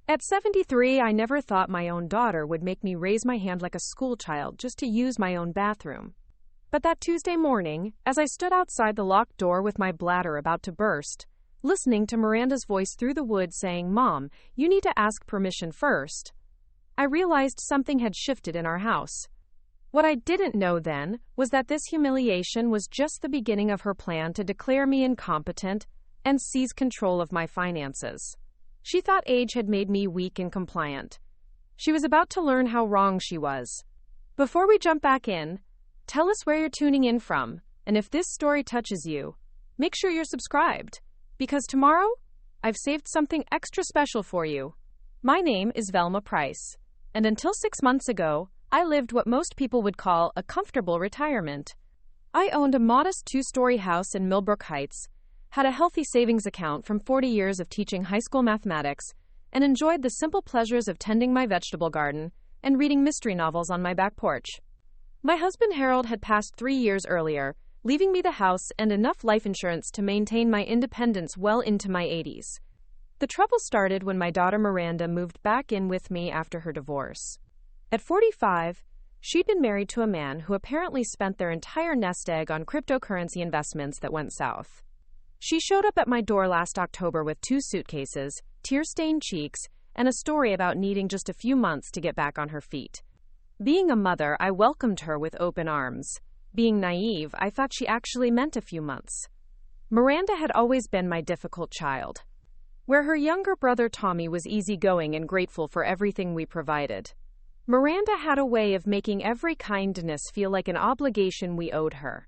At 73, I never thought my own daughter would make me raise my hand like a schoolchild just to use my own bathroom. But that Tuesday morning, as I stood outside the locked door with my bladder about to burst, listening to Miranda's voice through the woods saying, "Mom, you need to ask permission first," I realized something had shifted in our house. What I didn't know then was that this humiliation was just the beginning of her plan to declare me incompetent and seize control of my finances. She thought age had made me weak and compliant. She was about to learn how wrong she was. Before we jump back in, tell us where you're tuning in from, and if this story touches you, make sure you're subscribed, because tomorrow, I've saved something extra special for you. My name is Velma Price, and until 6 months ago, I lived what most people would call a comfortable retirement. I owned a modest 2-story house in Millbrook Heights, had a healthy savings account from 40 years of teaching high school mathematics, and enjoyed the simple pleasures of tending my vegetable garden and reading mystery novels on my back porch. My husband Harold had passed 3 years earlier, leaving me the house and enough life insurance to maintain my independence well into my 80s. The trouble started when my daughter Miranda moved back in with me after her divorce. At 45, she'd been married to a man who apparently spent their entire nest egg on cryptocurrency investments that went south. She showed up at my door last October with 2 suitcases, tear-stained cheeks, and a story about needing just a few months to get back on her feet. Being a mother, I welcomed her with open arms. Being naive, I thought she actually meant a few months. Miranda had always been my difficult child. Where her younger brother Tommy was easygoing and grateful for everything we provided, Miranda had a way of making every kindness feel like an obligation we owed her.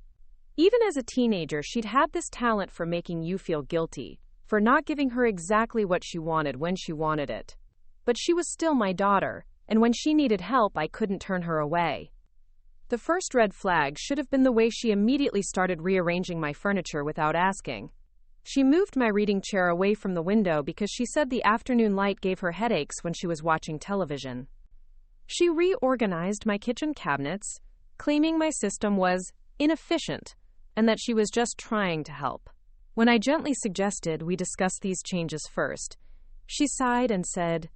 Even as a teenager, she'd had this talent for making you feel guilty, for not giving her exactly what she wanted when she wanted it. But she was still my daughter, and when she needed help, I couldn't turn her away. The first red flag should have been the way she immediately started rearranging my furniture without asking. She moved my reading chair away from the window because she said the afternoon light gave her headaches when she was watching television. She reorganized my kitchen cabinets, claiming my system was inefficient and that she was just trying to help. When I gently suggested we discuss these changes first, she sighed and said,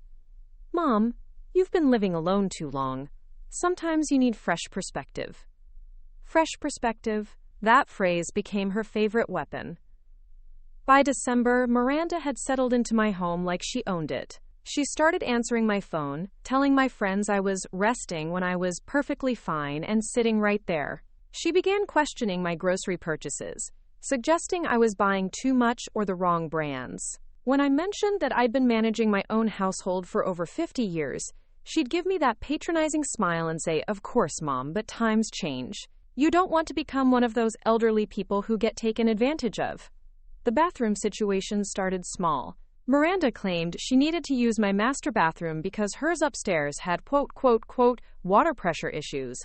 "Mom, you've been living alone too long. Sometimes you need fresh perspective." Fresh perspective, that phrase became her favorite weapon. By December, Miranda had settled into my home like she owned it. She started answering my phone, telling my friends I was resting when I was perfectly fine and sitting right there. She began questioning my grocery purchases, suggesting I was buying too much or the wrong brands. When I mentioned that I'd been managing my own household for over 50 years, she'd give me that patronizing smile and say, "Of course, Mom, but times change. You don't want to become one of those elderly people who get taken advantage of." The bathroom situation started small. Miranda claimed she needed to use my master bathroom because hers upstairs had quote, water pressure issues.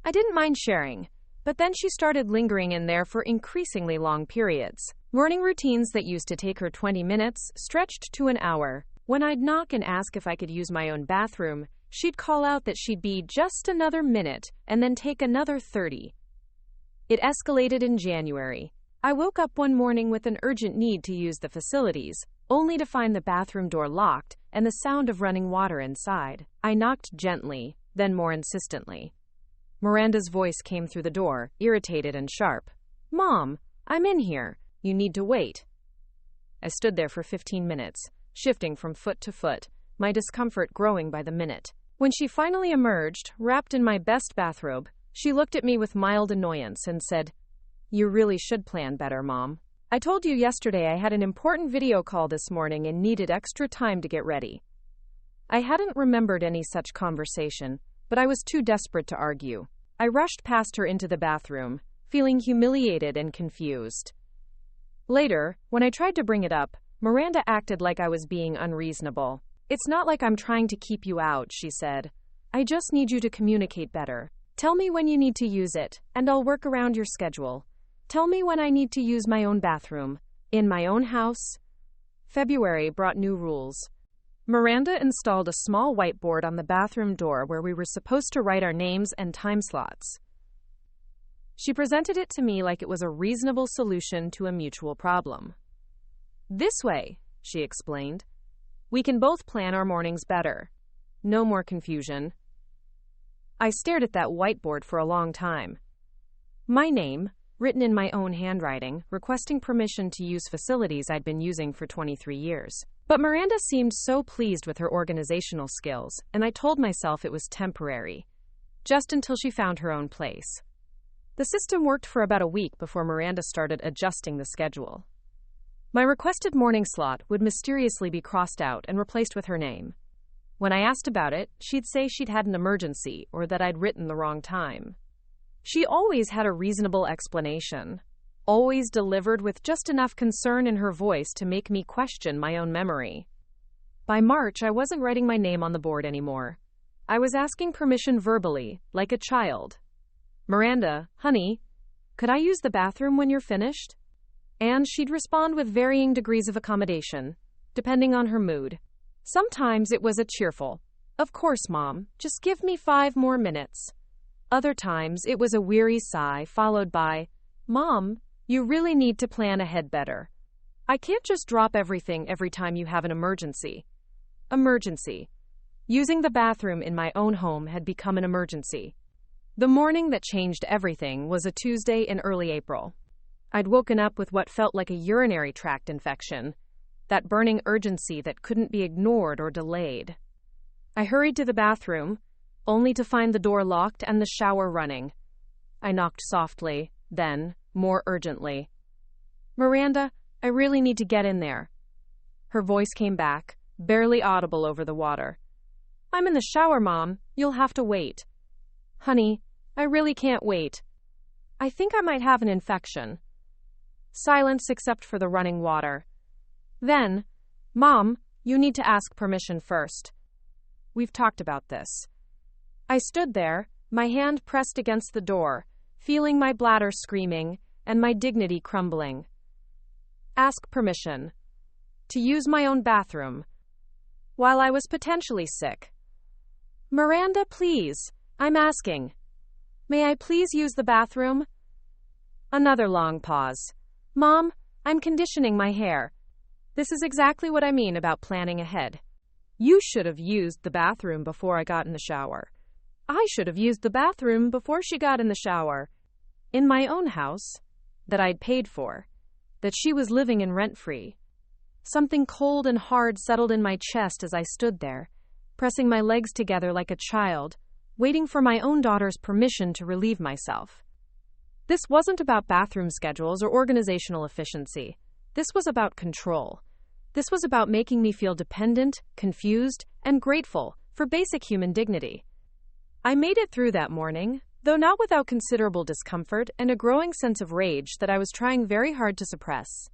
I didn't mind sharing, but then she started lingering in there for increasingly long periods. Morning routines that used to take her 20 minutes stretched to an hour. When I'd knock and ask if I could use my own bathroom, she'd call out that she'd be just another minute and then take another 30. It escalated in January. I woke up one morning with an urgent need to use the facilities, only to find the bathroom door locked and the sound of running water inside. I knocked gently, then more insistently. Miranda's voice came through the door, irritated and sharp. "Mom, I'm in here. You need to wait." I stood there for 15 minutes, shifting from foot to foot, my discomfort growing by the minute. When she finally emerged, wrapped in my best bathrobe, she looked at me with mild annoyance and said, "You really should plan better, Mom. I told you yesterday I had an important video call this morning and needed extra time to get ready." I hadn't remembered any such conversation, but I was too desperate to argue. I rushed past her into the bathroom, feeling humiliated and confused. Later, when I tried to bring it up, Miranda acted like I was being unreasonable. "It's not like I'm trying to keep you out," she said. "I just need you to communicate better. Tell me when you need to use it, and I'll work around your schedule. Tell me when I need to use my own bathroom, in my own house." February brought new rules. Miranda installed a small whiteboard on the bathroom door where we were supposed to write our names and time slots. She presented it to me like it was a reasonable solution to a mutual problem. "This way," she explained. We can both plan our mornings better. No more confusion. I stared at that whiteboard for a long time. My name, written in my own handwriting, requesting permission to use facilities I'd been using for 23 years. But Miranda seemed so pleased with her organizational skills, and I told myself it was temporary, just until she found her own place. The system worked for about a week before Miranda started adjusting the schedule. My requested morning slot would mysteriously be crossed out and replaced with her name. When I asked about it, she'd say she'd had an emergency or that I'd written the wrong time. She always had a reasonable explanation, always delivered with just enough concern in her voice to make me question my own memory. By March, I wasn't writing my name on the board anymore. I was asking permission verbally, like a child. Miranda, honey, could I use the bathroom when you're finished? And she'd respond with varying degrees of accommodation, depending on her mood. Sometimes it was a cheerful, "Of course, Mom, just give me 5 more minutes." Other times it was a weary sigh followed by, "Mom, you really need to plan ahead better. I can't just drop everything every time you have an emergency." Emergency. Using the bathroom in my own home had become an emergency. The morning that changed everything was a Tuesday in early April. I'd woken up with what felt like a urinary tract infection, that burning urgency that couldn't be ignored or delayed. I hurried to the bathroom, only to find the door locked and the shower running. I knocked softly, then, more urgently. "Miranda, I really need to get in there." Her voice came back, barely audible over the water. "I'm in the shower, Mom. You'll have to wait." "Honey, I really can't wait. I think I might have an infection." Silence except for the running water. Then, "Mom, you need to ask permission first. We've talked about this." I stood there, my hand pressed against the door, feeling my bladder screaming and my dignity crumbling. Ask permission. To use my own bathroom. While I was potentially sick. "Miranda, please. I'm asking. May I please use the bathroom?" Another long pause. "Mom, I'm conditioning my hair. This is exactly what I mean about planning ahead. You should have used the bathroom before I got in the shower. I should have used the bathroom before she got in the shower. In my own house, that I'd paid for, that she was living in rent-free." Something cold and hard settled in my chest as I stood there, pressing my legs together like a child, waiting for my own daughter's permission to relieve myself. This wasn't about bathroom schedules or organizational efficiency. This was about control. This was about making me feel dependent, confused, and grateful for basic human dignity. I made it through that morning, though not without considerable discomfort and a growing sense of rage that I was trying very hard to suppress.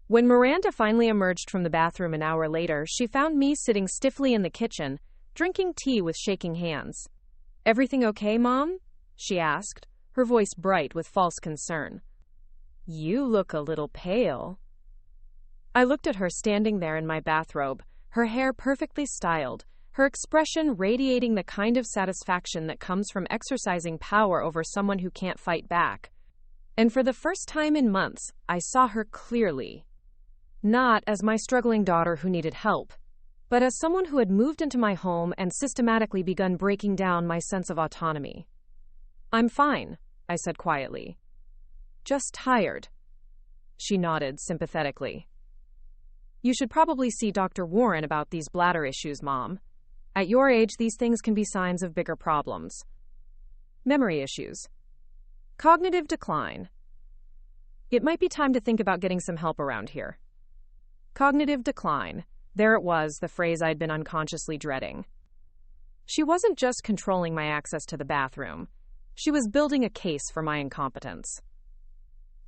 When Miranda finally emerged from the bathroom an hour later, she found me sitting stiffly in the kitchen, drinking tea with shaking hands. "Everything okay, Mom?" she asked, her voice bright with false concern. "You look a little pale." I looked at her standing there in my bathrobe, her hair perfectly styled, her expression radiating the kind of satisfaction that comes from exercising power over someone who can't fight back. And for the first time in months, I saw her clearly. Not as my struggling daughter who needed help, but as someone who had moved into my home and systematically begun breaking down my sense of autonomy. "I'm fine," I said quietly. "Just tired." She nodded sympathetically. "You should probably see Dr. Warren about these bladder issues, Mom. At your age, these things can be signs of bigger problems." Memory issues. Cognitive decline. It might be time to think about getting some help around here. Cognitive decline. There it was, the phrase I'd been unconsciously dreading. She wasn't just controlling my access to the bathroom. She was building a case for my incompetence.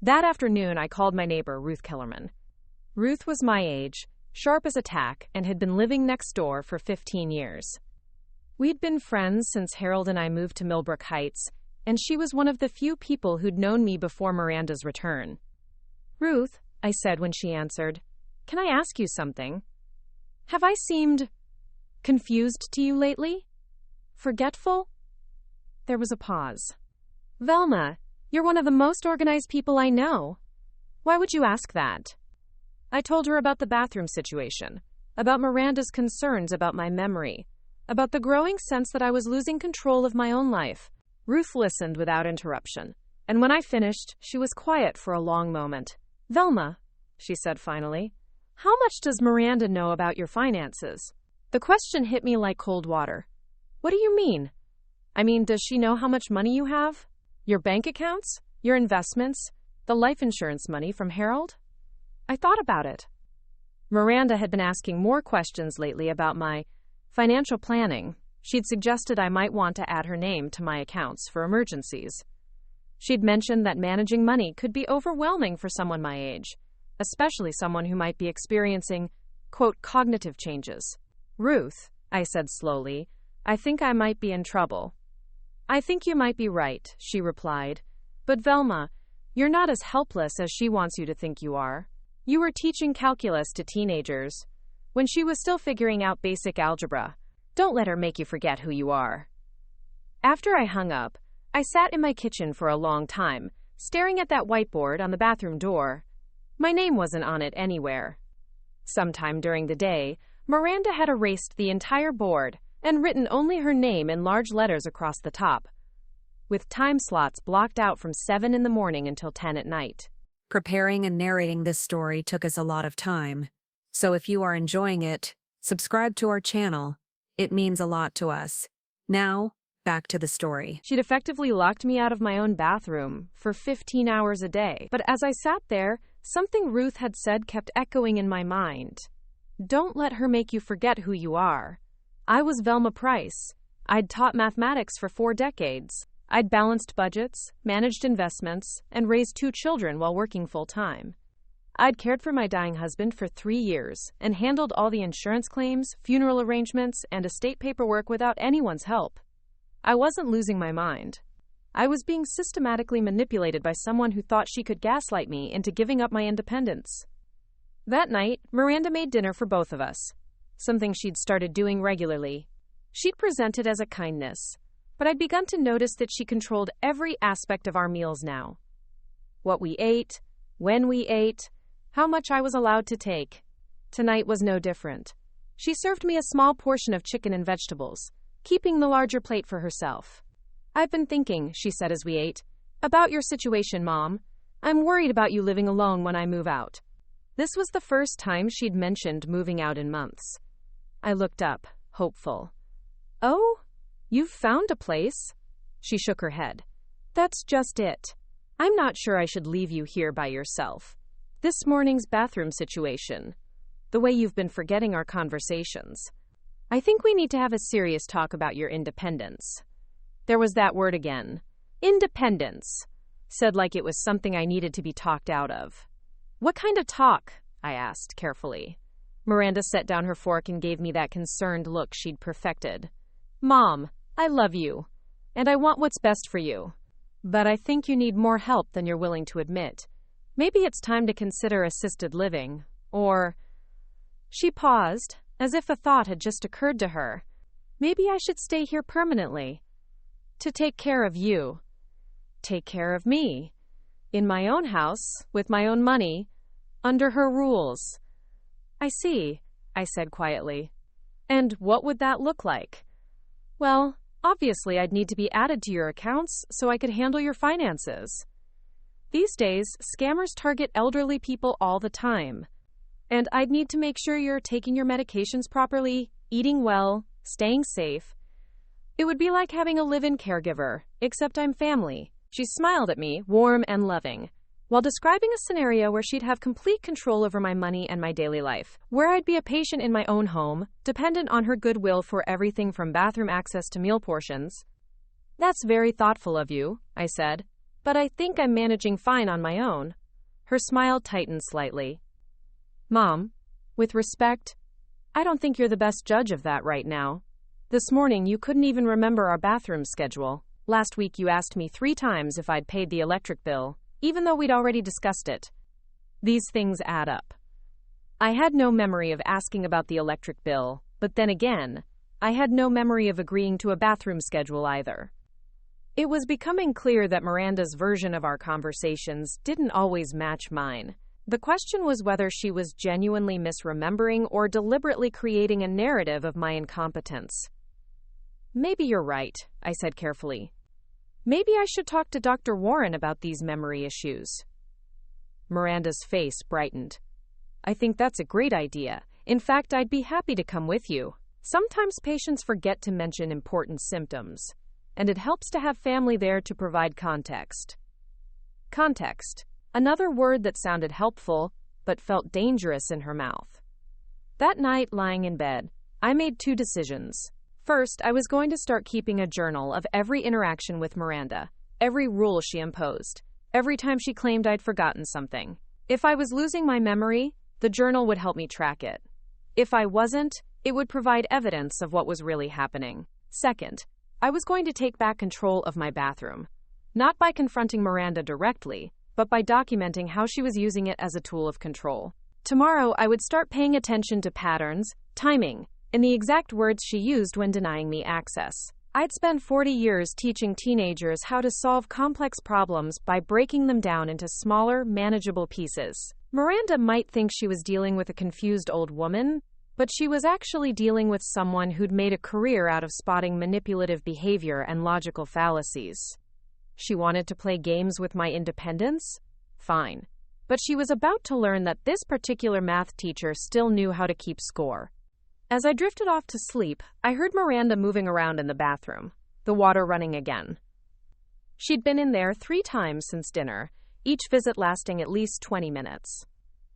That afternoon, I called my neighbor, Ruth Kellerman. Ruth was my age, sharp as a tack, and had been living next door for 15 years. We'd been friends since Harold and I moved to Millbrook Heights, and she was one of the few people who'd known me before Miranda's return. "Ruth," I said when she answered, "can I ask you something? Have I seemed confused to you lately? Forgetful?" There was a pause. "Velma, you're one of the most organized people I know. Why would you ask that?" I told her about the bathroom situation, about Miranda's concerns about my memory, about the growing sense that I was losing control of my own life. Ruth listened without interruption, and when I finished, she was quiet for a long moment. "Velma," she said finally, "how much does Miranda know about your finances?" The question hit me like cold water. "What do you mean?" "I mean, does she know how much money you have? Your bank accounts? Your investments? The life insurance money from Harold?" I thought about it. Miranda had been asking more questions lately about my financial planning. She'd suggested I might want to add her name to my accounts for emergencies. She'd mentioned that managing money could be overwhelming for someone my age, especially someone who might be experiencing, quote, cognitive changes. "Ruth," I said slowly, "I think I might be in trouble." "I think you might be right," she replied. "But Velma, you're not as helpless as she wants you to think you are. You were teaching calculus to teenagers when she was still figuring out basic algebra. Don't let her make you forget who you are." After I hung up, I sat in my kitchen for a long time, staring at that whiteboard on the bathroom door. My name wasn't on it anywhere. Sometime during the day, Miranda had erased the entire board and written only her name in large letters across the top, with time slots blocked out from 7 in the morning until 10 at night. Preparing and narrating this story took us a lot of time. So if you are enjoying it, subscribe to our channel. It means a lot to us. Now, back to the story. She'd effectively locked me out of my own bathroom for 15 hours a day. But as I sat there, something Ruth had said kept echoing in my mind. "Don't let her make you forget who you are." I was Velma Price. I'd taught mathematics for 4 decades. I'd balanced budgets, managed investments, and raised 2 children while working full-time. I'd cared for my dying husband for 3 years and handled all the insurance claims, funeral arrangements, and estate paperwork without anyone's help. I wasn't losing my mind. I was being systematically manipulated by someone who thought she could gaslight me into giving up my independence. That night, Miranda made dinner for both of us, something she'd started doing regularly. She'd present it as a kindness, but I'd begun to notice that she controlled every aspect of our meals now. What we ate, when we ate, how much I was allowed to take. Tonight was no different. She served me a small portion of chicken and vegetables, keeping the larger plate for herself. "I've been thinking," she said as we ate, "about your situation, Mom. I'm worried about you living alone when I move out." This was the first time she'd mentioned moving out in months. I looked up, hopeful. "Oh? You've found a place?" She shook her head. "That's just it. I'm not sure I should leave you here by yourself. This morning's bathroom situation, the way you've been forgetting our conversations. I think we need to have a serious talk about your independence." There was that word again. Independence. Said like it was something I needed to be talked out of. "What kind of talk?" I asked carefully. Miranda set down her fork and gave me that concerned look she'd perfected. "Mom, I love you, and I want what's best for you. But I think you need more help than you're willing to admit. Maybe it's time to consider assisted living, or..." She paused, as if a thought had just occurred to her. "Maybe I should stay here permanently. To take care of you. Take care of me. In my own house, with my own money, under her rules." "I see," I said quietly. "And what would that look like?" "Well, obviously I'd need to be added to your accounts so I could handle your finances. These days, scammers target elderly people all the time. And I'd need to make sure you're taking your medications properly, eating well, staying safe. It would be like having a live-in caregiver, except I'm family." She smiled at me, warm and loving, while describing a scenario where she'd have complete control over my money and my daily life, where I'd be a patient in my own home, dependent on her goodwill for everything from bathroom access to meal portions. "That's very thoughtful of you," I said, "but I think I'm managing fine on my own." Her smile tightened slightly. "Mom, with respect, I don't think you're the best judge of that right now. This morning you couldn't even remember our bathroom schedule. Last week you asked me 3 times if I'd paid the electric bill, even though we'd already discussed it. These things add up." I had no memory of asking about the electric bill, but then again, I had no memory of agreeing to a bathroom schedule either. It was becoming clear that Miranda's version of our conversations didn't always match mine. The question was whether she was genuinely misremembering or deliberately creating a narrative of my incompetence. Maybe you're right, I said carefully. Maybe I should talk to Dr. Warren about these memory issues. Miranda's face brightened. I think that's a great idea. In fact, I'd be happy to come with you. Sometimes patients forget to mention important symptoms, and it helps to have family there to provide context. Context. Another word that sounded helpful, but felt dangerous in her mouth. That night, lying in bed, I made 2 decisions. First, I was going to start keeping a journal of every interaction with Miranda, every rule she imposed, every time she claimed I'd forgotten something. If I was losing my memory, the journal would help me track it. If I wasn't, it would provide evidence of what was really happening. Second, I was going to take back control of my bathroom, not by confronting Miranda directly, but by documenting how she was using it as a tool of control. Tomorrow, I would start paying attention to patterns, timing, and the exact words she used when denying me access. I'd spent 40 years teaching teenagers how to solve complex problems by breaking them down into smaller, manageable pieces. Miranda might think she was dealing with a confused old woman, but she was actually dealing with someone who'd made a career out of spotting manipulative behavior and logical fallacies. She wanted to play games with my independence? Fine. But she was about to learn that this particular math teacher still knew how to keep score. As I drifted off to sleep, I heard Miranda moving around in the bathroom, the water running again. She'd been in there 3 times since dinner, each visit lasting at least 20 minutes.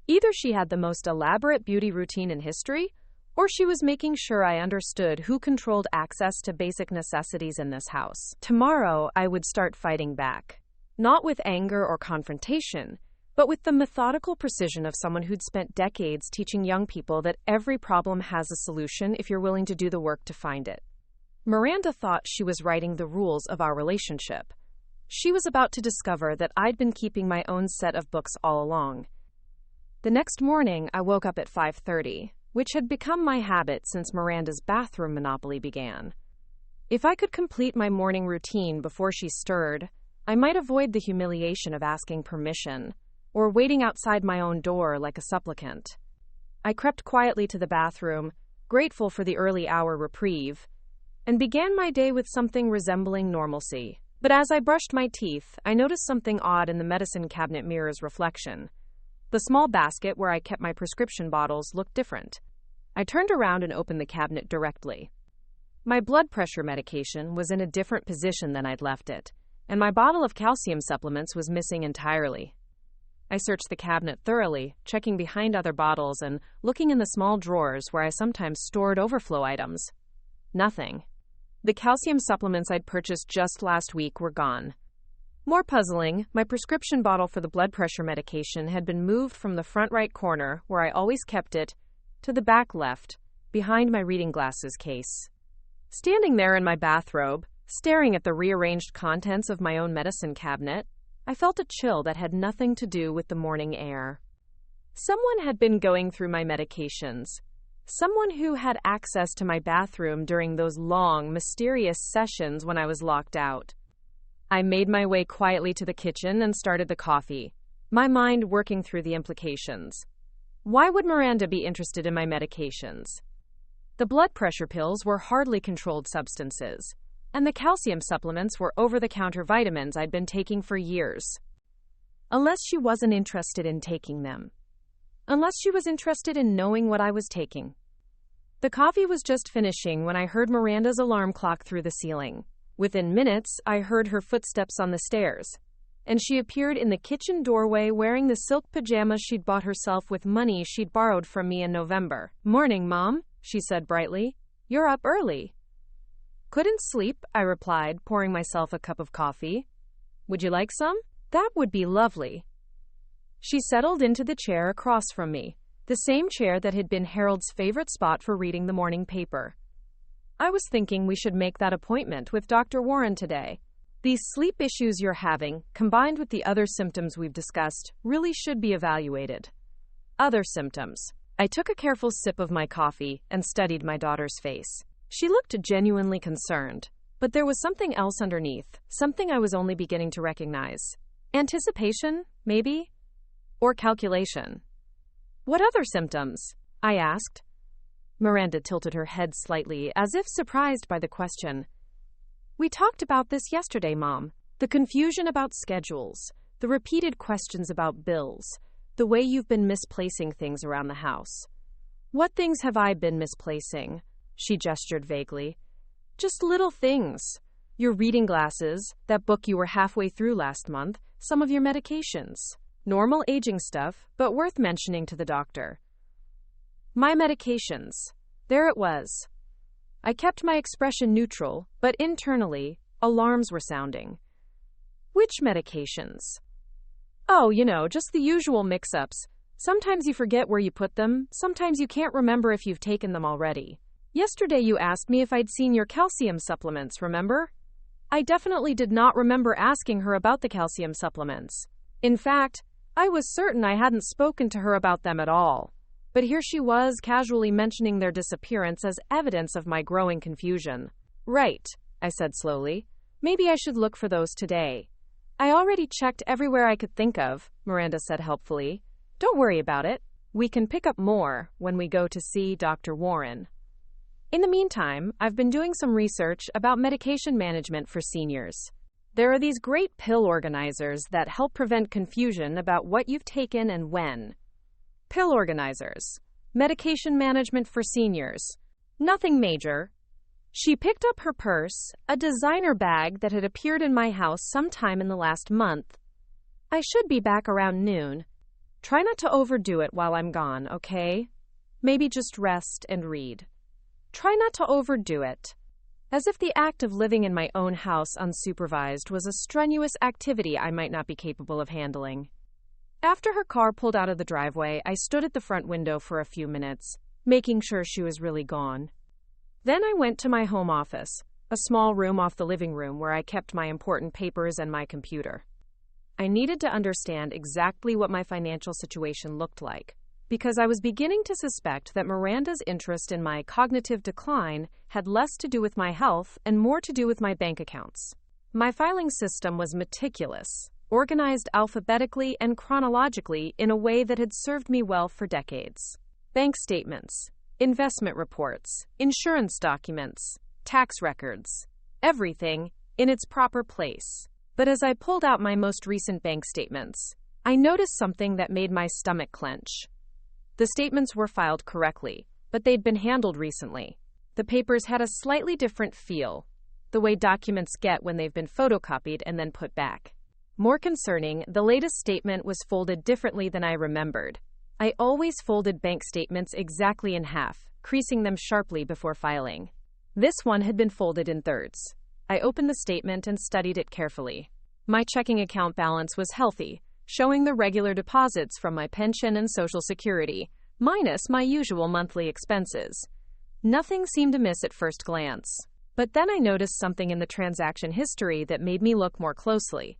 Either she had the most elaborate beauty routine in history, or she was making sure I understood who controlled access to basic necessities in this house. Tomorrow, I would start fighting back. Not with anger or confrontation, but with the methodical precision of someone who'd spent decades teaching young people that every problem has a solution if you're willing to do the work to find it. Miranda thought she was writing the rules of our relationship. She was about to discover that I'd been keeping my own set of books all along. The next morning, I woke up at 5:30, which had become my habit since Miranda's bathroom monopoly began. If I could complete my morning routine before she stirred, I might avoid the humiliation of asking permission, or waiting outside my own door like a supplicant. I crept quietly to the bathroom, grateful for the early hour reprieve, and began my day with something resembling normalcy. But as I brushed my teeth, I noticed something odd in the medicine cabinet mirror's reflection. The small basket where I kept my prescription bottles looked different. I turned around and opened the cabinet directly. My blood pressure medication was in a different position than I'd left it, and my bottle of calcium supplements was missing entirely. I searched the cabinet thoroughly, checking behind other bottles and looking in the small drawers where I sometimes stored overflow items. Nothing. The calcium supplements I'd purchased just last week were gone. More puzzling, my prescription bottle for the blood pressure medication had been moved from the front right corner, where I always kept it, to the back left, behind my reading glasses case. Standing there in my bathrobe, staring at the rearranged contents of my own medicine cabinet, I felt a chill that had nothing to do with the morning air. Someone had been going through my medications. Someone who had access to my bathroom during those long, mysterious sessions when I was locked out. I made my way quietly to the kitchen and started the coffee, my mind working through the implications. Why would Miranda be interested in my medications? The blood pressure pills were hardly controlled substances, and the calcium supplements were over-the-counter vitamins I'd been taking for years. Unless she wasn't interested in taking them. Unless she was interested in knowing what I was taking. The coffee was just finishing when I heard Miranda's alarm clock through the ceiling. Within minutes, I heard her footsteps on the stairs, and she appeared in the kitchen doorway wearing the silk pajamas she'd bought herself with money she'd borrowed from me in November. "Morning, Mom," she said brightly. "You're up early." "Couldn't sleep," I replied, pouring myself a cup of coffee. "Would you like some?" "That would be lovely." She settled into the chair across from me, the same chair that had been Harold's favorite spot for reading the morning paper. "I was thinking we should make that appointment with Dr. Warren today. These sleep issues you're having, combined with the other symptoms we've discussed, really should be evaluated." Other symptoms. I took a careful sip of my coffee and studied my daughter's face. She looked genuinely concerned, but there was something else underneath, something I was only beginning to recognize. Anticipation, maybe? or calculation. What other symptoms? I asked. Miranda tilted her head slightly, as if surprised by the question. We talked about this yesterday, Mom. The confusion about schedules, the repeated questions about bills, the way you've been misplacing things around the house. What things have I been misplacing? She gestured vaguely. Just little things. Your reading glasses, that book you were halfway through last month, some of your medications. Normal aging stuff, but worth mentioning to the doctor. My medications. There it was. I kept my expression neutral, but internally, alarms were sounding. Which medications? Oh, just the usual mix-ups. Sometimes you forget where you put them, sometimes you can't remember if you've taken them already. Yesterday you asked me if I'd seen your calcium supplements, remember? I definitely did not remember asking her about the calcium supplements. In fact, I was certain I hadn't spoken to her about them at all. But here she was, casually mentioning their disappearance as evidence of my growing confusion. Right, I said slowly. Maybe I should look for those today. I already checked everywhere I could think of, Miranda said helpfully. Don't worry about it. We can pick up more when we go to see Dr. Warren. In the meantime, I've been doing some research about medication management for seniors. There are these great pill organizers that help prevent confusion about what you've taken and when. Pill organizers. Medication management for seniors. Nothing major. She picked up her purse, a designer bag that had appeared in my house sometime in the last month. I should be back around noon. Try not to overdo it while I'm gone, okay? Maybe just rest and read. Try not to overdo it. As if the act of living in my own house unsupervised was a strenuous activity I might not be capable of handling. After her car pulled out of the driveway, I stood at the front window for a few minutes, making sure she was really gone. Then I went to my home office, a small room off the living room where I kept my important papers and my computer. I needed to understand exactly what my financial situation looked like, because I was beginning to suspect that Miranda's interest in my cognitive decline had less to do with my health and more to do with my bank accounts. My filing system was meticulous, organized alphabetically and chronologically in a way that had served me well for decades. Bank statements, investment reports, insurance documents, tax records, everything in its proper place. But as I pulled out my most recent bank statements, I noticed something that made my stomach clench. The statements were filed correctly, but they'd been handled recently. The papers had a slightly different feel, the way documents get when they've been photocopied and then put back. More concerning, the latest statement was folded differently than I remembered. I always folded bank statements exactly in half, creasing them sharply before filing. This one had been folded in thirds. I opened the statement and studied it carefully. My checking account balance was healthy, showing the regular deposits from my pension and Social Security, minus my usual monthly expenses. Nothing seemed amiss at first glance. But then I noticed something in the transaction history that made me look more closely.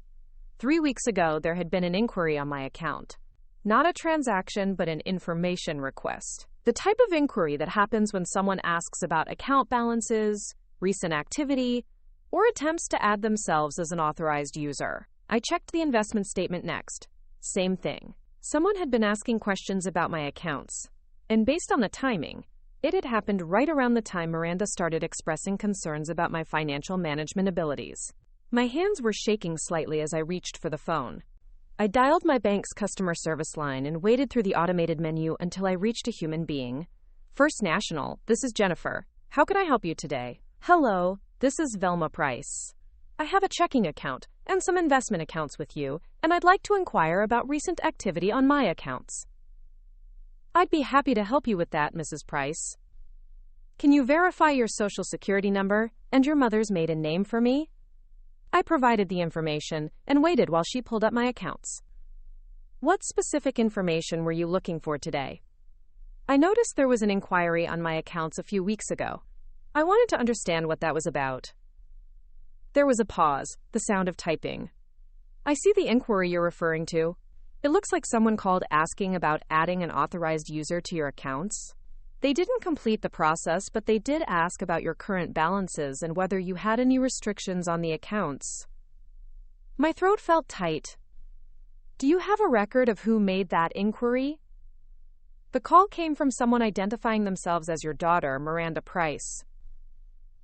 3 weeks ago, there had been an inquiry on my account. Not a transaction, but an information request. The type of inquiry that happens when someone asks about account balances, recent activity, or attempts to add themselves as an authorized user. I checked the investment statement next. Same thing. Someone had been asking questions about my accounts. And based on the timing, it had happened right around the time Miranda started expressing concerns about my financial management abilities. My hands were shaking slightly as I reached for the phone. I dialed my bank's customer service line and waited through the automated menu until I reached a human being. First National, this is Jennifer. How can I help you today? Hello, this is Velma Price. I have a checking account and some investment accounts with you, and I'd like to inquire about recent activity on my accounts. I'd be happy to help you with that, Mrs. Price. Can you verify your Social Security number and your mother's maiden name for me? I provided the information and waited while she pulled up my accounts. What specific information were you looking for today? I noticed there was an inquiry on my accounts a few weeks ago. I wanted to understand what that was about. There was a pause, the sound of typing. I see the inquiry you're referring to. It looks like someone called asking about adding an authorized user to your accounts. They didn't complete the process, but they did ask about your current balances and whether you had any restrictions on the accounts. My throat felt tight. Do you have a record of who made that inquiry? The call came from someone identifying themselves as your daughter, Miranda Price.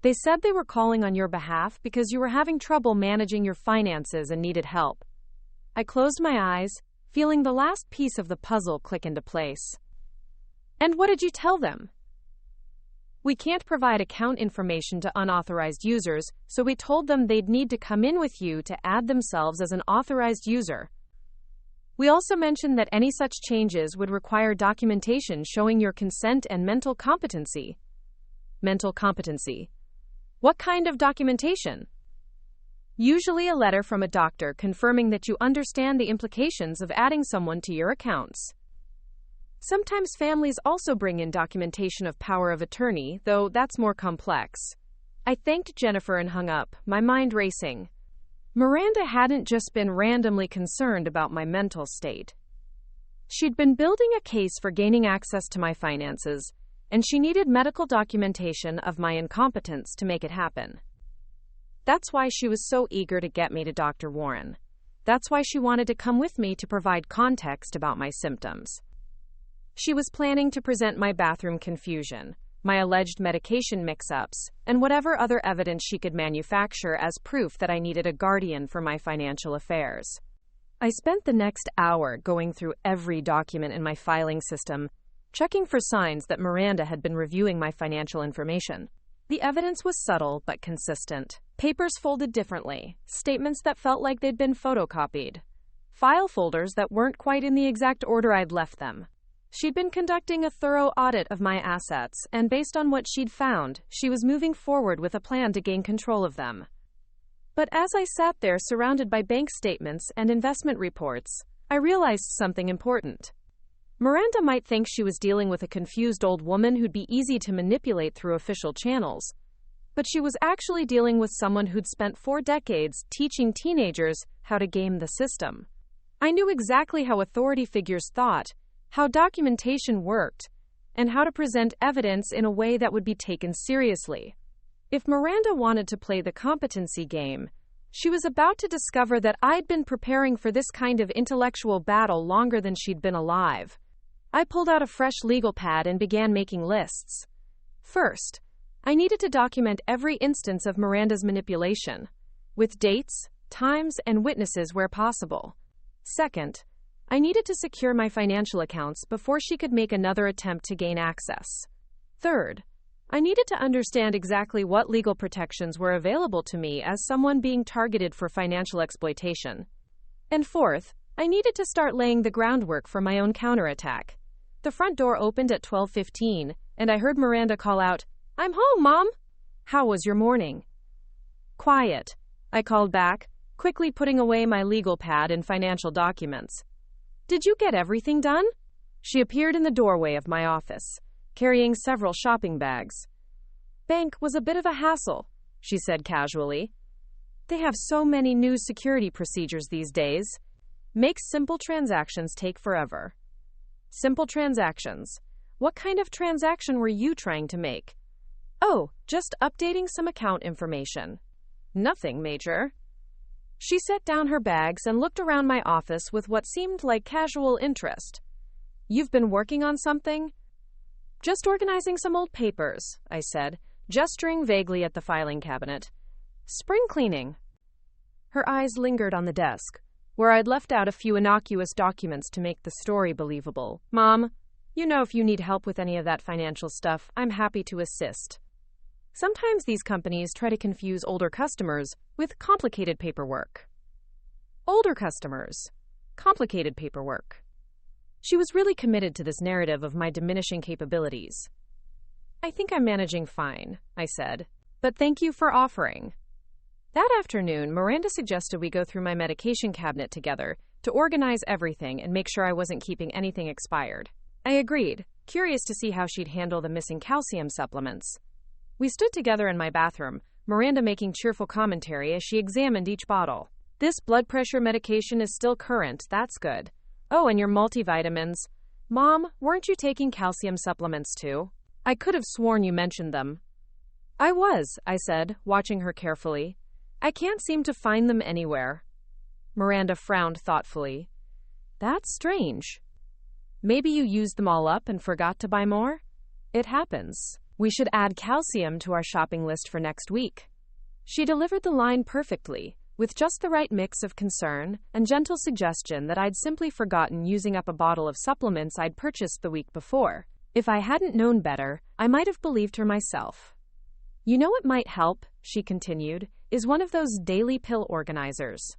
They said they were calling on your behalf because you were having trouble managing your finances and needed help. I closed my eyes, feeling the last piece of the puzzle click into place. And what did you tell them? We can't provide account information to unauthorized users, so we told them they'd need to come in with you to add themselves as an authorized user. We also mentioned that any such changes would require documentation showing your consent and mental competency. Mental competency. What kind of documentation? Usually a letter from a doctor confirming that you understand the implications of adding someone to your accounts. Sometimes families also bring in documentation of power of attorney, though that's more complex. I thanked Jennifer and hung up, my mind racing. Miranda hadn't just been randomly concerned about my mental state. She'd been building a case for gaining access to my finances, and she needed medical documentation of my incompetence to make it happen. That's why she was so eager to get me to Dr. Warren. That's why she wanted to come with me to provide context about my symptoms. She was planning to present my bathroom confusion, my alleged medication mix-ups, and whatever other evidence she could manufacture as proof that I needed a guardian for my financial affairs. I spent the next hour going through every document in my filing system, checking for signs that Miranda had been reviewing my financial information. The evidence was subtle but consistent. Papers folded differently, statements that felt like they'd been photocopied, file folders that weren't quite in the exact order I'd left them. She'd been conducting a thorough audit of my assets, and based on what she'd found, she was moving forward with a plan to gain control of them. But as I sat there surrounded by bank statements and investment reports, I realized something important. Miranda might think she was dealing with a confused old woman who'd be easy to manipulate through official channels, but she was actually dealing with someone who'd spent 4 decades teaching teenagers how to game the system. I knew exactly how authority figures thought, how documentation worked, and how to present evidence in a way that would be taken seriously. If Miranda wanted to play the competency game, she was about to discover that I'd been preparing for this kind of intellectual battle longer than she'd been alive. I pulled out a fresh legal pad and began making lists. First, I needed to document every instance of Miranda's manipulation, with dates, times, and witnesses where possible. Second, I needed to secure my financial accounts before she could make another attempt to gain access. Third, I needed to understand exactly what legal protections were available to me as someone being targeted for financial exploitation. And fourth, I needed to start laying the groundwork for my own counterattack. The front door opened at 12:15, and I heard Miranda call out, "I'm home, Mom!" "How was your morning?" "Quiet," I called back, quickly putting away my legal pad and financial documents. "Did you get everything done?" She appeared in the doorway of my office, carrying several shopping bags. "Bank was a bit of a hassle," she said casually. "They have so many new security procedures these days. Makes simple transactions take forever." Simple transactions. What kind of transaction were you trying to make? "Oh, just updating some account information." "Nothing major." She set down her bags and looked around my office with what seemed like casual interest. "You've been working on something?" "Just organizing some old papers," I said, gesturing vaguely at the filing cabinet. "Spring cleaning." Her eyes lingered on the desk, where I'd left out a few innocuous documents to make the story believable. "Mom, you know if you need help with any of that financial stuff, I'm happy to assist. Sometimes these companies try to confuse older customers with complicated paperwork." Older customers. Complicated paperwork. She was really committed to this narrative of my diminishing capabilities. "I think I'm managing fine," I said, "but thank you for offering." That afternoon, Miranda suggested we go through my medication cabinet together to organize everything and make sure I wasn't keeping anything expired. I agreed, curious to see how she'd handle the missing calcium supplements. We stood together in my bathroom, Miranda making cheerful commentary as she examined each bottle. "This blood pressure medication is still current, that's good. Oh, and your multivitamins. Mom, weren't you taking calcium supplements too? I could have sworn you mentioned them." "I was," I said, watching her carefully. "I can't seem to find them anywhere." Miranda frowned thoughtfully. That's strange. Maybe you used them all up and forgot to buy more? It happens. We should add calcium to our shopping list for next week. She delivered the line perfectly, with just the right mix of concern and gentle suggestion that I'd simply forgotten using up a bottle of supplements I'd purchased the week before. If I hadn't known better, I might have believed her myself. You know what might help, she continued, is one of those daily pill organizers.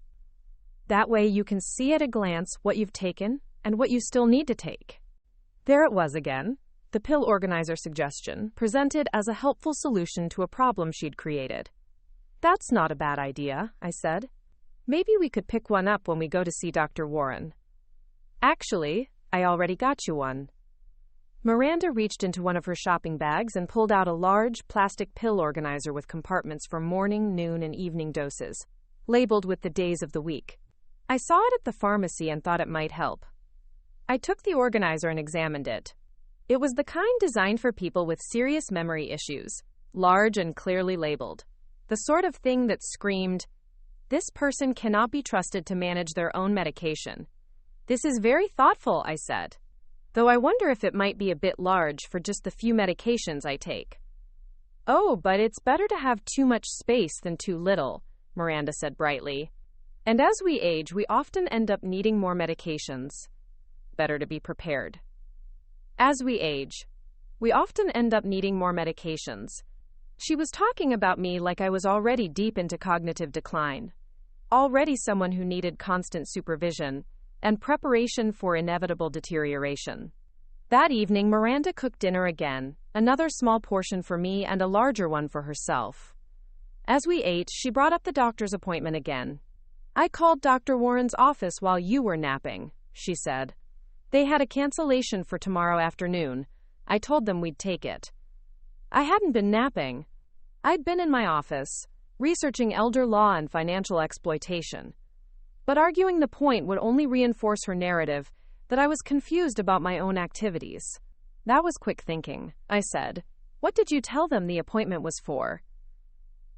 That way you can see at a glance what you've taken and what you still need to take. There it was again, the pill organizer suggestion, presented as a helpful solution to a problem she'd created. That's not a bad idea, I said. Maybe we could pick one up when we go to see Dr. Warren. Actually, I already got you one. Miranda reached into one of her shopping bags and pulled out a large plastic pill organizer with compartments for morning, noon, and evening doses, labeled with the days of the week. I saw it at the pharmacy and thought it might help. I took the organizer and examined it. It was the kind designed for people with serious memory issues, large and clearly labeled. The sort of thing that screamed, "This person cannot be trusted to manage their own medication." This is very thoughtful, I said. Though I wonder if it might be a bit large for just the few medications I take. Oh, but it's better to have too much space than too little, Miranda said brightly. And as we age, we often end up needing more medications. Better to be prepared. As we age, we often end up needing more medications. She was talking about me like I was already deep into cognitive decline, already someone who needed constant supervision and preparation for inevitable deterioration. That evening, Miranda cooked dinner again, another small portion for me and a larger one for herself. As we ate, she brought up the doctor's appointment again. I called Dr. Warren's office while you were napping, she said. They had a cancellation for tomorrow afternoon. I told them we'd take it. I hadn't been napping. I'd been in my office, researching elder law and financial exploitation. But arguing the point would only reinforce her narrative that I was confused about my own activities. That was quick thinking, I said. What did you tell them the appointment was for?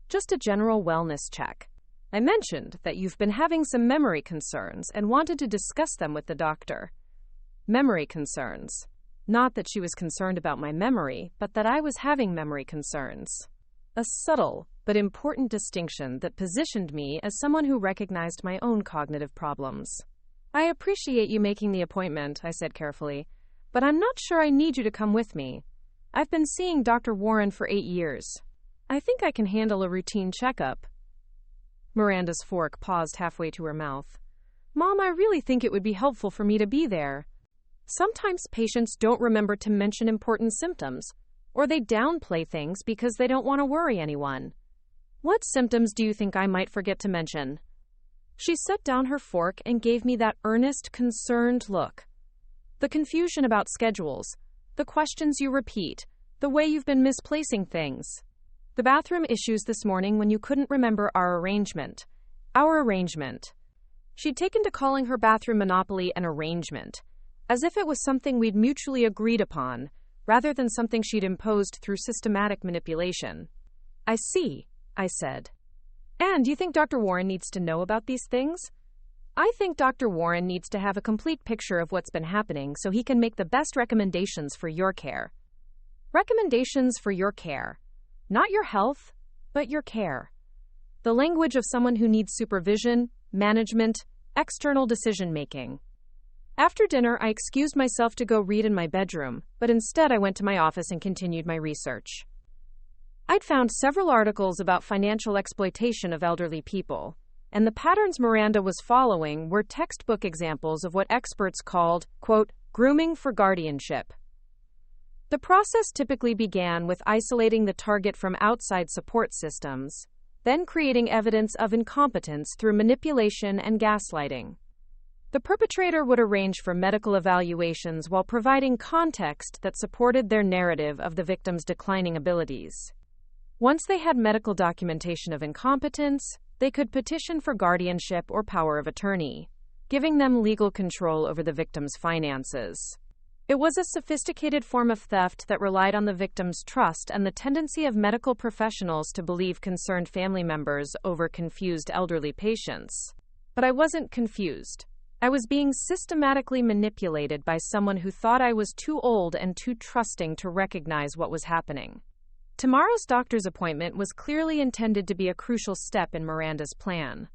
Just a general wellness check. I mentioned that you've been having some memory concerns and wanted to discuss them with the doctor. Memory concerns. Not that she was concerned about my memory, but that I was having memory concerns. A subtle but important distinction that positioned me as someone who recognized my own cognitive problems. I appreciate you making the appointment, I said carefully, but I'm not sure I need you to come with me. I've been seeing Dr. Warren for 8 years. I think I can handle a routine checkup. Miranda's fork paused halfway to her mouth. Mom, I really think it would be helpful for me to be there. Sometimes patients don't remember to mention important symptoms, or they downplay things because they don't want to worry anyone. What symptoms do you think I might forget to mention? She set down her fork and gave me that earnest, concerned look. The confusion about schedules, the questions you repeat, the way you've been misplacing things. The bathroom issues this morning when you couldn't remember our arrangement. Our arrangement. She'd taken to calling her bathroom monopoly an arrangement, as if it was something we'd mutually agreed upon, rather than something she'd imposed through systematic manipulation. I see, I said. And you think Dr. Warren needs to know about these things? I think Dr. Warren needs to have a complete picture of what's been happening so he can make the best recommendations for your care. Recommendations for your care. Not your health, but your care. The language of someone who needs supervision, management, external decision-making. After dinner, I excused myself to go read in my bedroom, but instead I went to my office and continued my research. I'd found several articles about financial exploitation of elderly people, and the patterns Miranda was following were textbook examples of what experts called, quote, grooming for guardianship. The process typically began with isolating the target from outside support systems, then creating evidence of incompetence through manipulation and gaslighting. The perpetrator would arrange for medical evaluations while providing context that supported their narrative of the victim's declining abilities. Once they had medical documentation of incompetence, they could petition for guardianship or power of attorney, giving them legal control over the victim's finances. It was a sophisticated form of theft that relied on the victim's trust and the tendency of medical professionals to believe concerned family members over confused elderly patients. But I wasn't confused. I was being systematically manipulated by someone who thought I was too old and too trusting to recognize what was happening. Tomorrow's doctor's appointment was clearly intended to be a crucial step in Miranda's plan.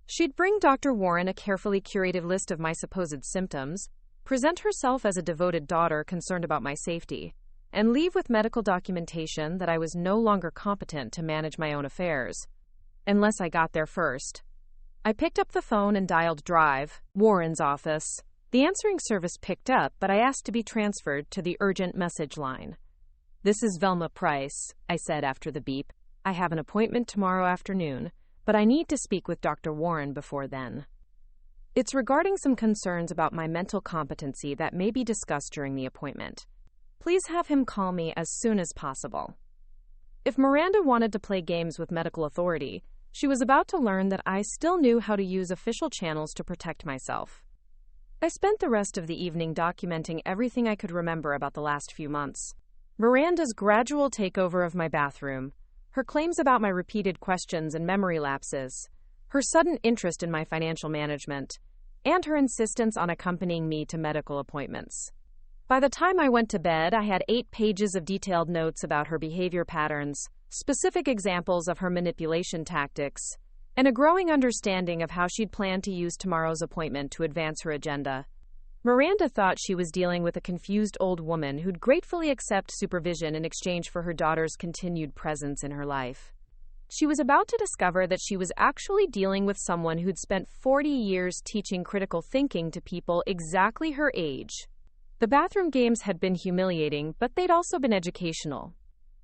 She'd bring Dr. Warren a carefully curated list of my supposed symptoms, present herself as a devoted daughter concerned about my safety, and leave with medical documentation that I was no longer competent to manage my own affairs, unless I got there first. I picked up the phone and dialed Drive, Warren's office. The answering service picked up, but I asked to be transferred to the urgent message line. "This is Velma Price," I said after the beep. "I have an appointment tomorrow afternoon, but I need to speak with Dr. Warren before then. It's regarding some concerns about my mental competency that may be discussed during the appointment. Please have him call me as soon as possible." If Miranda wanted to play games with medical authority, she was about to learn that I still knew how to use official channels to protect myself. I spent the rest of the evening documenting everything I could remember about the last few months. Miranda's gradual takeover of my bathroom, her claims about my repeated questions and memory lapses, her sudden interest in my financial management, and her insistence on accompanying me to medical appointments. By the time I went to bed, I had 8 pages of detailed notes about her behavior patterns, specific examples of her manipulation tactics, and a growing understanding of how she'd planned to use tomorrow's appointment to advance her agenda. Miranda thought she was dealing with a confused old woman who'd gratefully accept supervision in exchange for her daughter's continued presence in her life. She was about to discover that she was actually dealing with someone who'd spent 40 years teaching critical thinking to people exactly her age. The bathroom games had been humiliating, but they'd also been educational.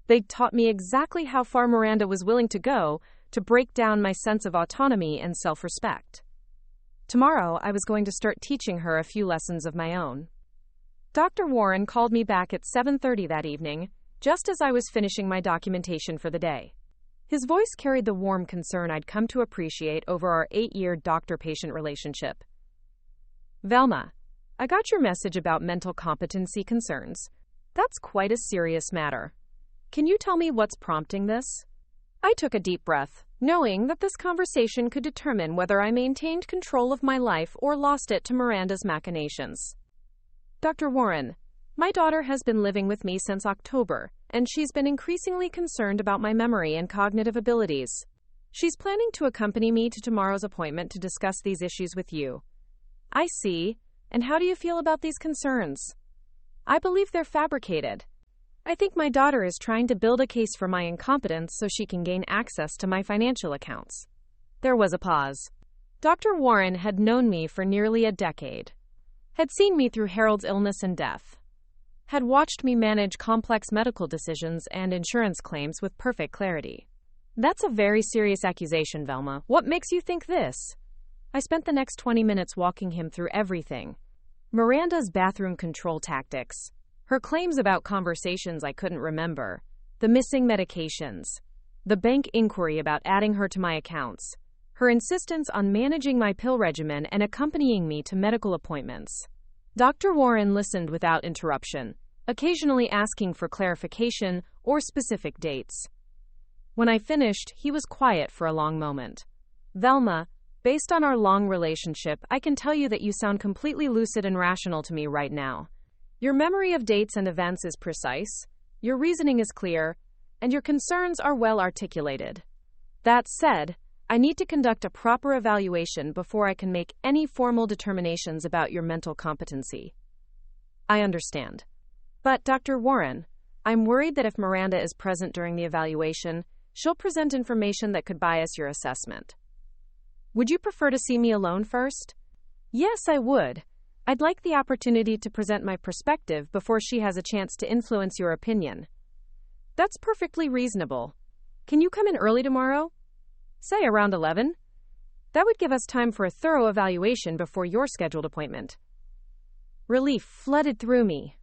They'd taught me exactly how far Miranda was willing to go to break down my sense of autonomy and self-respect. Tomorrow, I was going to start teaching her a few lessons of my own. Dr. Warren called me back at 7:30 that evening, just as I was finishing my documentation for the day. His voice carried the warm concern I'd come to appreciate over our 8-year doctor-patient relationship. "Velma, I got your message about mental competency concerns. That's quite a serious matter. Can you tell me what's prompting this?" I took a deep breath, knowing that this conversation could determine whether I maintained control of my life or lost it to Miranda's machinations. "Dr. Warren, my daughter has been living with me since October, and she's been increasingly concerned about my memory and cognitive abilities. She's planning to accompany me to tomorrow's appointment to discuss these issues with you." "I see. And how do you feel about these concerns?" "I believe they're fabricated. I think my daughter is trying to build a case for my incompetence so she can gain access to my financial accounts." There was a pause. Dr. Warren had known me for nearly a decade, had seen me through Harold's illness and death, had watched me manage complex medical decisions and insurance claims with perfect clarity. "That's a very serious accusation, Velma. What makes you think this?" I spent the next 20 minutes walking him through everything. Miranda's bathroom control tactics, her claims about conversations I couldn't remember, the missing medications, the bank inquiry about adding her to my accounts, her insistence on managing my pill regimen and accompanying me to medical appointments. Dr. Warren listened without interruption, occasionally asking for clarification or specific dates. When I finished, he was quiet for a long moment. "Velma, based on our long relationship, I can tell you that you sound completely lucid and rational to me right now. Your memory of dates and events is precise, your reasoning is clear, and your concerns are well articulated. That said, I need to conduct a proper evaluation before I can make any formal determinations about your mental competency." "I understand. But, Dr. Warren, I'm worried that if Miranda is present during the evaluation, she'll present information that could bias your assessment. Would you prefer to see me alone first?" "Yes, I would. I'd like the opportunity to present my perspective before she has a chance to influence your opinion." "That's perfectly reasonable. Can you come in early tomorrow? Say around 11? That would give us time for a thorough evaluation before your scheduled appointment." Relief flooded through me.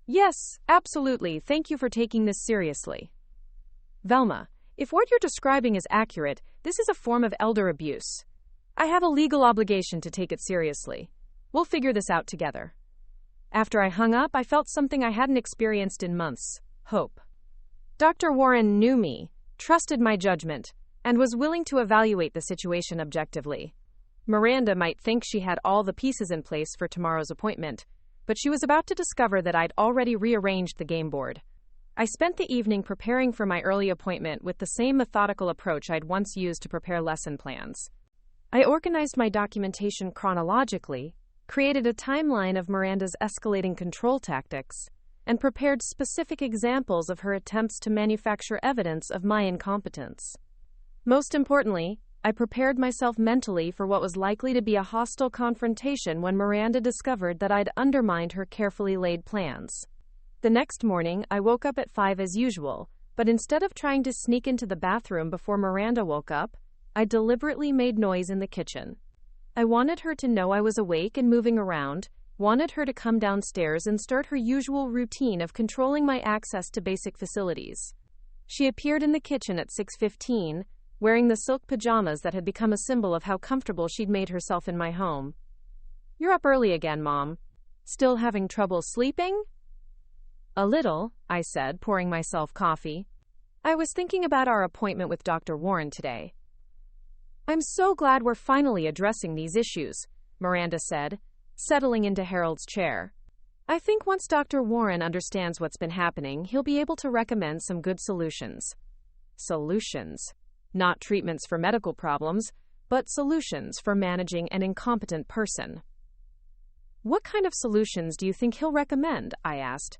"Yes, absolutely. Thank you for taking this seriously." "Velma, if what you're describing is accurate, this is a form of elder abuse. I have a legal obligation to take it seriously. We'll figure this out together." After I hung up, I felt something I hadn't experienced in months: hope. Dr. Warren knew me, trusted my judgment, and was willing to evaluate the situation objectively. Miranda might think she had all the pieces in place for tomorrow's appointment, but she was about to discover that I'd already rearranged the game board. I spent the evening preparing for my early appointment with the same methodical approach I'd once used to prepare lesson plans. I organized my documentation chronologically, created a timeline of Miranda's escalating control tactics, and prepared specific examples of her attempts to manufacture evidence of my incompetence. Most importantly, I prepared myself mentally for what was likely to be a hostile confrontation when Miranda discovered that I'd undermined her carefully laid plans. The next morning, I woke up at 5 as usual, but instead of trying to sneak into the bathroom before Miranda woke up, I deliberately made noise in the kitchen. I wanted her to know I was awake and moving around, wanted her to come downstairs and start her usual routine of controlling my access to basic facilities. She appeared in the kitchen at 6:15, wearing the silk pajamas that had become a symbol of how comfortable she'd made herself in my home. "You're up early again, Mom. Still having trouble sleeping?" "A little," I said, pouring myself coffee. "I was thinking about our appointment with Dr. Warren today." "I'm so glad we're finally addressing these issues," Miranda said, settling into Harold's chair. "I think once Dr. Warren understands what's been happening, he'll be able to recommend some good solutions." Solutions. Not treatments for medical problems, but solutions for managing an incompetent person. "What kind of solutions do you think he'll recommend?" I asked.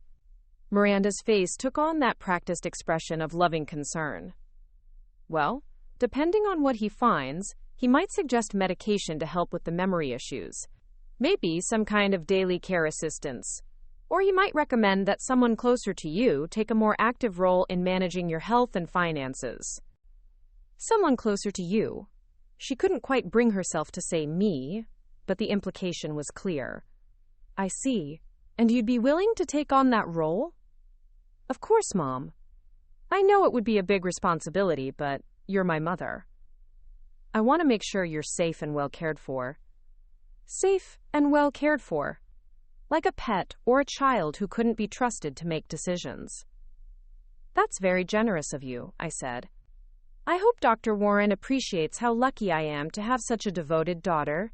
Miranda's face took on that practiced expression of loving concern. "Well, depending on what he finds, he might suggest medication to help with the memory issues. Maybe some kind of daily care assistance. Or he might recommend that someone closer to you take a more active role in managing your health and finances." Someone closer to you. She couldn't quite bring herself to say me, but the implication was clear. "I see. And you'd be willing to take on that role?" "Of course, Mom. I know it would be a big responsibility, but you're my mother. I want to make sure you're safe and well cared for." Safe and well cared for. Like a pet or a child who couldn't be trusted to make decisions. "That's very generous of you," I said. "I hope Dr. Warren appreciates how lucky I am to have such a devoted daughter."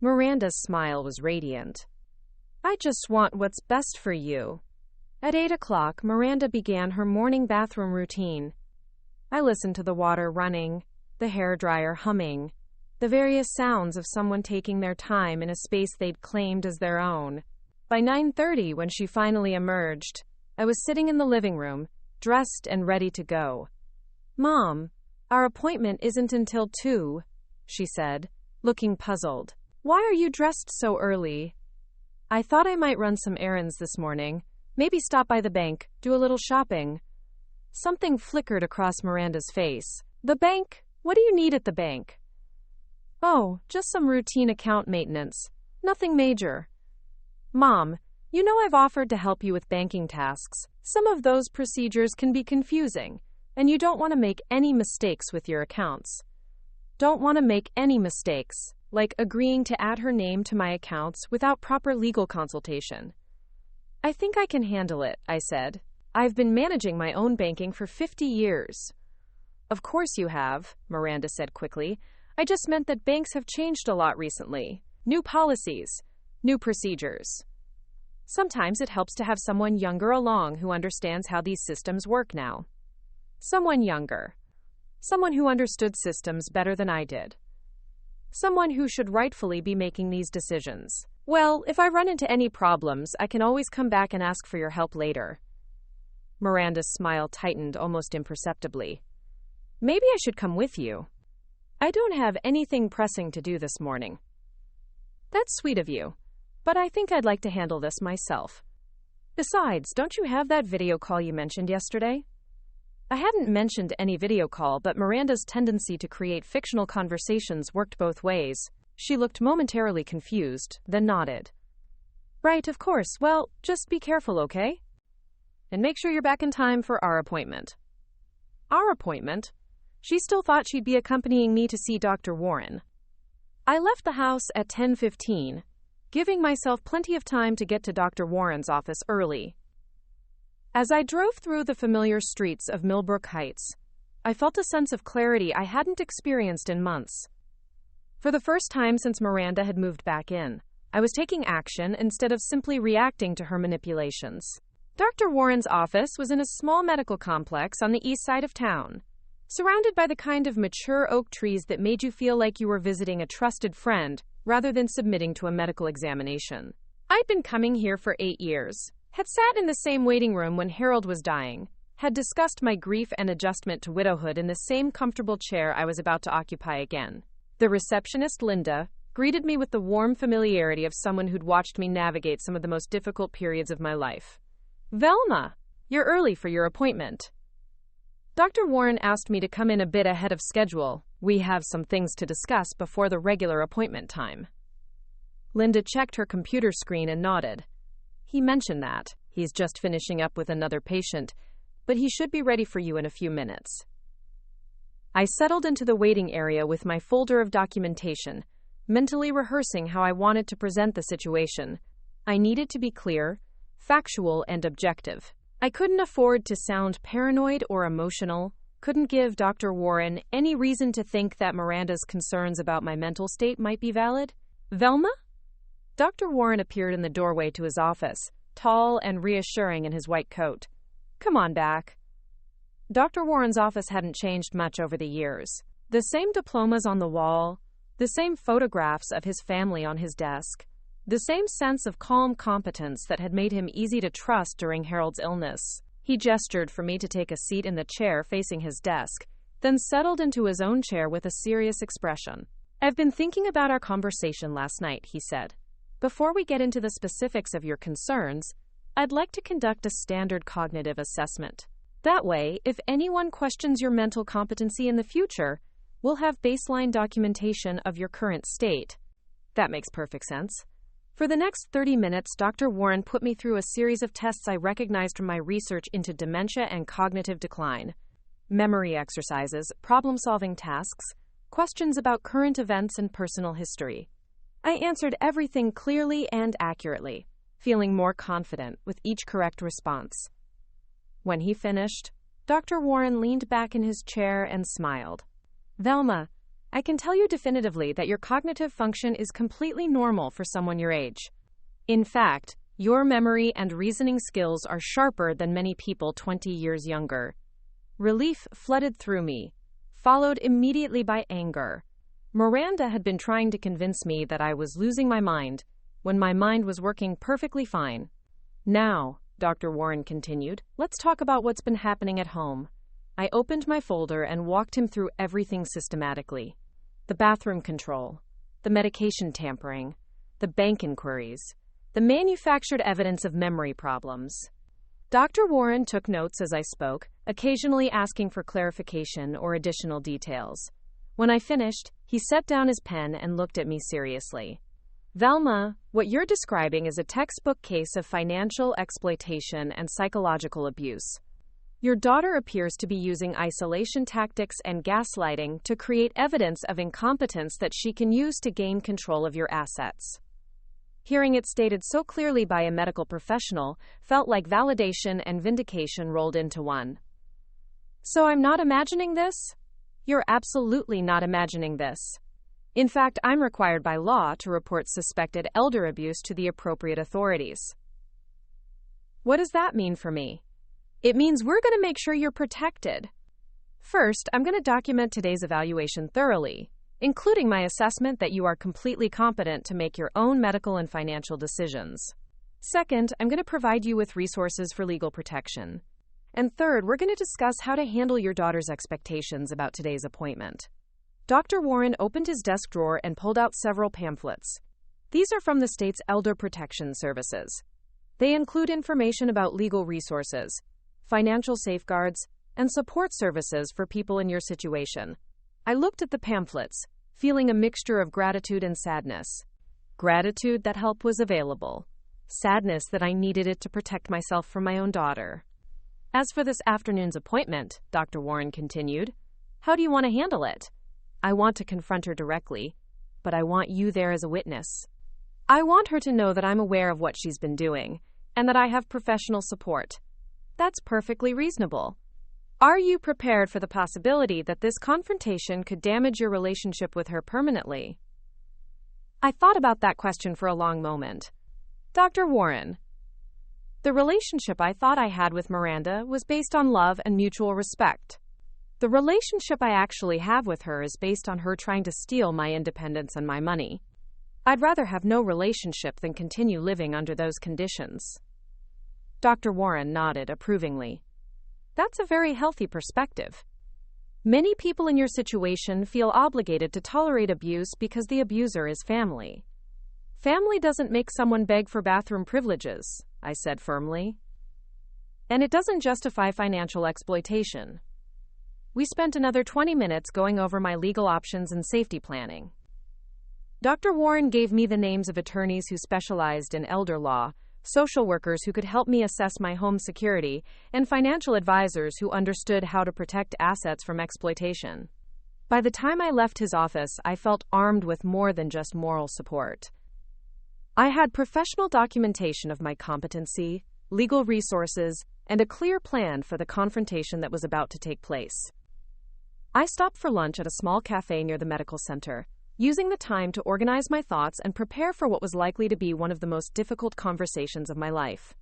Miranda's smile was radiant. "I just want what's best for you." At 8 o'clock, Miranda began her morning bathroom routine. I listened to the water running, the hairdryer humming, the various sounds of someone taking their time in a space they'd claimed as their own. By 9:30, when she finally emerged, I was sitting in the living room, dressed and ready to go. "Mom, our appointment isn't until 2, she said, looking puzzled. "Why are you dressed so early?" "I thought I might run some errands this morning. Maybe stop by the bank, do a little shopping." Something flickered across Miranda's face. "The bank? What do you need at the bank?" "Oh, just some routine account maintenance. Nothing major." "Mom, you know I've offered to help you with banking tasks. Some of those procedures can be confusing, and you don't want to make any mistakes with your accounts." "Don't want to make any mistakes, like agreeing to add her name to my accounts without proper legal consultation." "I think I can handle it," I said. "I've been managing my own banking for 50 years. "Of course you have," Miranda said quickly. "I just meant that banks have changed a lot recently. New policies, new procedures. Sometimes it helps to have someone younger along who understands how these systems work now." Someone younger. Someone who understood systems better than I did. Someone who should rightfully be making these decisions. "Well, if I run into any problems, I can always come back and ask for your help later." Miranda's smile tightened almost imperceptibly. "Maybe I should come with you. I don't have anything pressing to do this morning." "That's sweet of you, but I think I'd like to handle this myself. Besides, don't you have that video call you mentioned yesterday?" I hadn't mentioned any video call, but Miranda's tendency to create fictional conversations worked both ways. She looked momentarily confused, then nodded. "Right, of course. Well, just be careful, okay? And make sure you're back in time for our appointment." Our appointment? She still thought she'd be accompanying me to see Dr. Warren. I left the house at 10:15, giving myself plenty of time to get to Dr. Warren's office early. As I drove through the familiar streets of Millbrook Heights, I felt a sense of clarity I hadn't experienced in months. For the first time since Miranda had moved back in, I was taking action instead of simply reacting to her manipulations. Dr. Warren's office was in a small medical complex on the east side of town, surrounded by the kind of mature oak trees that made you feel like you were visiting a trusted friend rather than submitting to a medical examination. I'd been coming here for 8 years, had sat in the same waiting room when Harold was dying, had discussed my grief and adjustment to widowhood in the same comfortable chair I was about to occupy again. The receptionist, Linda, greeted me with the warm familiarity of someone who'd watched me navigate some of the most difficult periods of my life. "Velma, you're early for your appointment." Dr. Warren asked me to come in a bit ahead of schedule. "We have some things to discuss before the regular appointment time." Linda checked her computer screen and nodded. "He mentioned that. He's just finishing up with another patient, but he should be ready for you in a few minutes." I settled into the waiting area with my folder of documentation, mentally rehearsing how I wanted to present the situation. I needed to be clear, factual, and objective. I couldn't afford to sound paranoid or emotional, couldn't give Dr. Warren any reason to think that Miranda's concerns about my mental state might be valid. "Velma?" Dr. Warren appeared in the doorway to his office, tall and reassuring in his white coat. "Come on back." Dr. Warren's office hadn't changed much over the years. The same diplomas on the wall, the same photographs of his family on his desk, the same sense of calm competence that had made him easy to trust during Harold's illness. He gestured for me to take a seat in the chair facing his desk, then settled into his own chair with a serious expression. "I've been thinking about our conversation last night," he said. "Before we get into the specifics of your concerns, I'd like to conduct a standard cognitive assessment. That way, if anyone questions your mental competency in the future, we'll have baseline documentation of your current state." That makes perfect sense. For the next 30 minutes, Dr. Warren put me through a series of tests I recognized from my research into dementia and cognitive decline. Memory exercises, problem-solving tasks, questions about current events and personal history. I answered everything clearly and accurately, feeling more confident with each correct response. When he finished, Dr. Warren leaned back in his chair and smiled. "Velma, I can tell you definitively that your cognitive function is completely normal for someone your age. In fact, your memory and reasoning skills are sharper than many people 20 years younger." Relief flooded through me, followed immediately by anger. Miranda had been trying to convince me that I was losing my mind, when my mind was working perfectly fine. "Now," Dr. Warren continued, "let's talk about what's been happening at home." I opened my folder and walked him through everything systematically. The bathroom control, the medication tampering, the bank inquiries, the manufactured evidence of memory problems. Dr. Warren took notes as I spoke, occasionally asking for clarification or additional details. When I finished, he set down his pen and looked at me seriously. "Velma, what you're describing is a textbook case of financial exploitation and psychological abuse. Your daughter appears to be using isolation tactics and gaslighting to create evidence of incompetence that she can use to gain control of your assets." Hearing it stated so clearly by a medical professional felt like validation and vindication rolled into one. "So I'm not imagining this?" "You're absolutely not imagining this. In fact, I'm required by law to report suspected elder abuse to the appropriate authorities." "What does that mean for me?" "It means we're going to make sure you're protected. First, I'm going to document today's evaluation thoroughly, including my assessment that you are completely competent to make your own medical and financial decisions. Second, I'm going to provide you with resources for legal protection. And third, we're going to discuss how to handle your daughter's expectations about today's appointment." Dr. Warren opened his desk drawer and pulled out several pamphlets. These are from the state's Elder Protection Services. They include information about legal resources, financial safeguards, and support services for people in your situation. I looked at the pamphlets, feeling a mixture of gratitude and sadness. Gratitude that help was available. Sadness that I needed it to protect myself from my own daughter. "As for this afternoon's appointment," Dr. Warren continued, "how do you want to handle it? I want to confront her directly, but I want you there as a witness. I want her to know that I'm aware of what she's been doing, and that I have professional support. That's perfectly reasonable. Are you prepared for the possibility that this confrontation could damage your relationship with her permanently?" I thought about that question for a long moment. Dr. Warren, the relationship I thought I had with Miranda was based on love and mutual respect. The relationship I actually have with her is based on her trying to steal my independence and my money. I'd rather have no relationship than continue living under those conditions. Dr. Warren nodded approvingly. That's a very healthy perspective. Many people in your situation feel obligated to tolerate abuse because the abuser is family. Family doesn't make someone beg for bathroom privileges, I said firmly. And it doesn't justify financial exploitation. We spent another 20 minutes going over my legal options and safety planning. Dr. Warren gave me the names of attorneys who specialized in elder law, social workers who could help me assess my home security, and financial advisors who understood how to protect assets from exploitation. By the time I left his office, I felt armed with more than just moral support. I had professional documentation of my competency, legal resources, and a clear plan for the confrontation that was about to take place. I stopped for lunch at a small cafe near the medical center, using the time to organize my thoughts and prepare for what was likely to be one of the most difficult conversations of my life.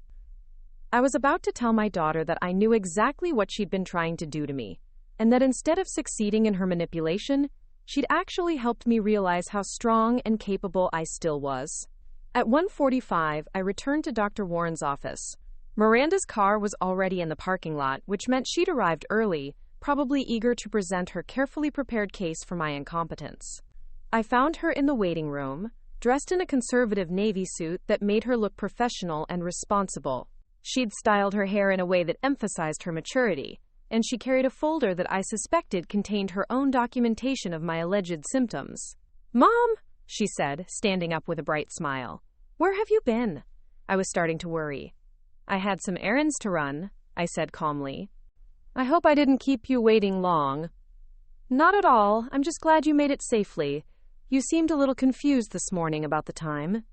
I was about to tell my daughter that I knew exactly what she'd been trying to do to me, and that instead of succeeding in her manipulation, she'd actually helped me realize how strong and capable I still was. At 1:45, I returned to Dr. Warren's office. Miranda's car was already in the parking lot, which meant she'd arrived early, probably eager to present her carefully prepared case for my incompetence. I found her in the waiting room, dressed in a conservative navy suit that made her look professional and responsible. She'd styled her hair in a way that emphasized her maturity, and she carried a folder that I suspected contained her own documentation of my alleged symptoms. "Mom," she said, standing up with a bright smile. "Where have you been?" I was starting to worry. "I had some errands to run," I said calmly. "I hope I didn't keep you waiting long." "Not at all. I'm just glad you made it safely. You seemed a little confused this morning about the time."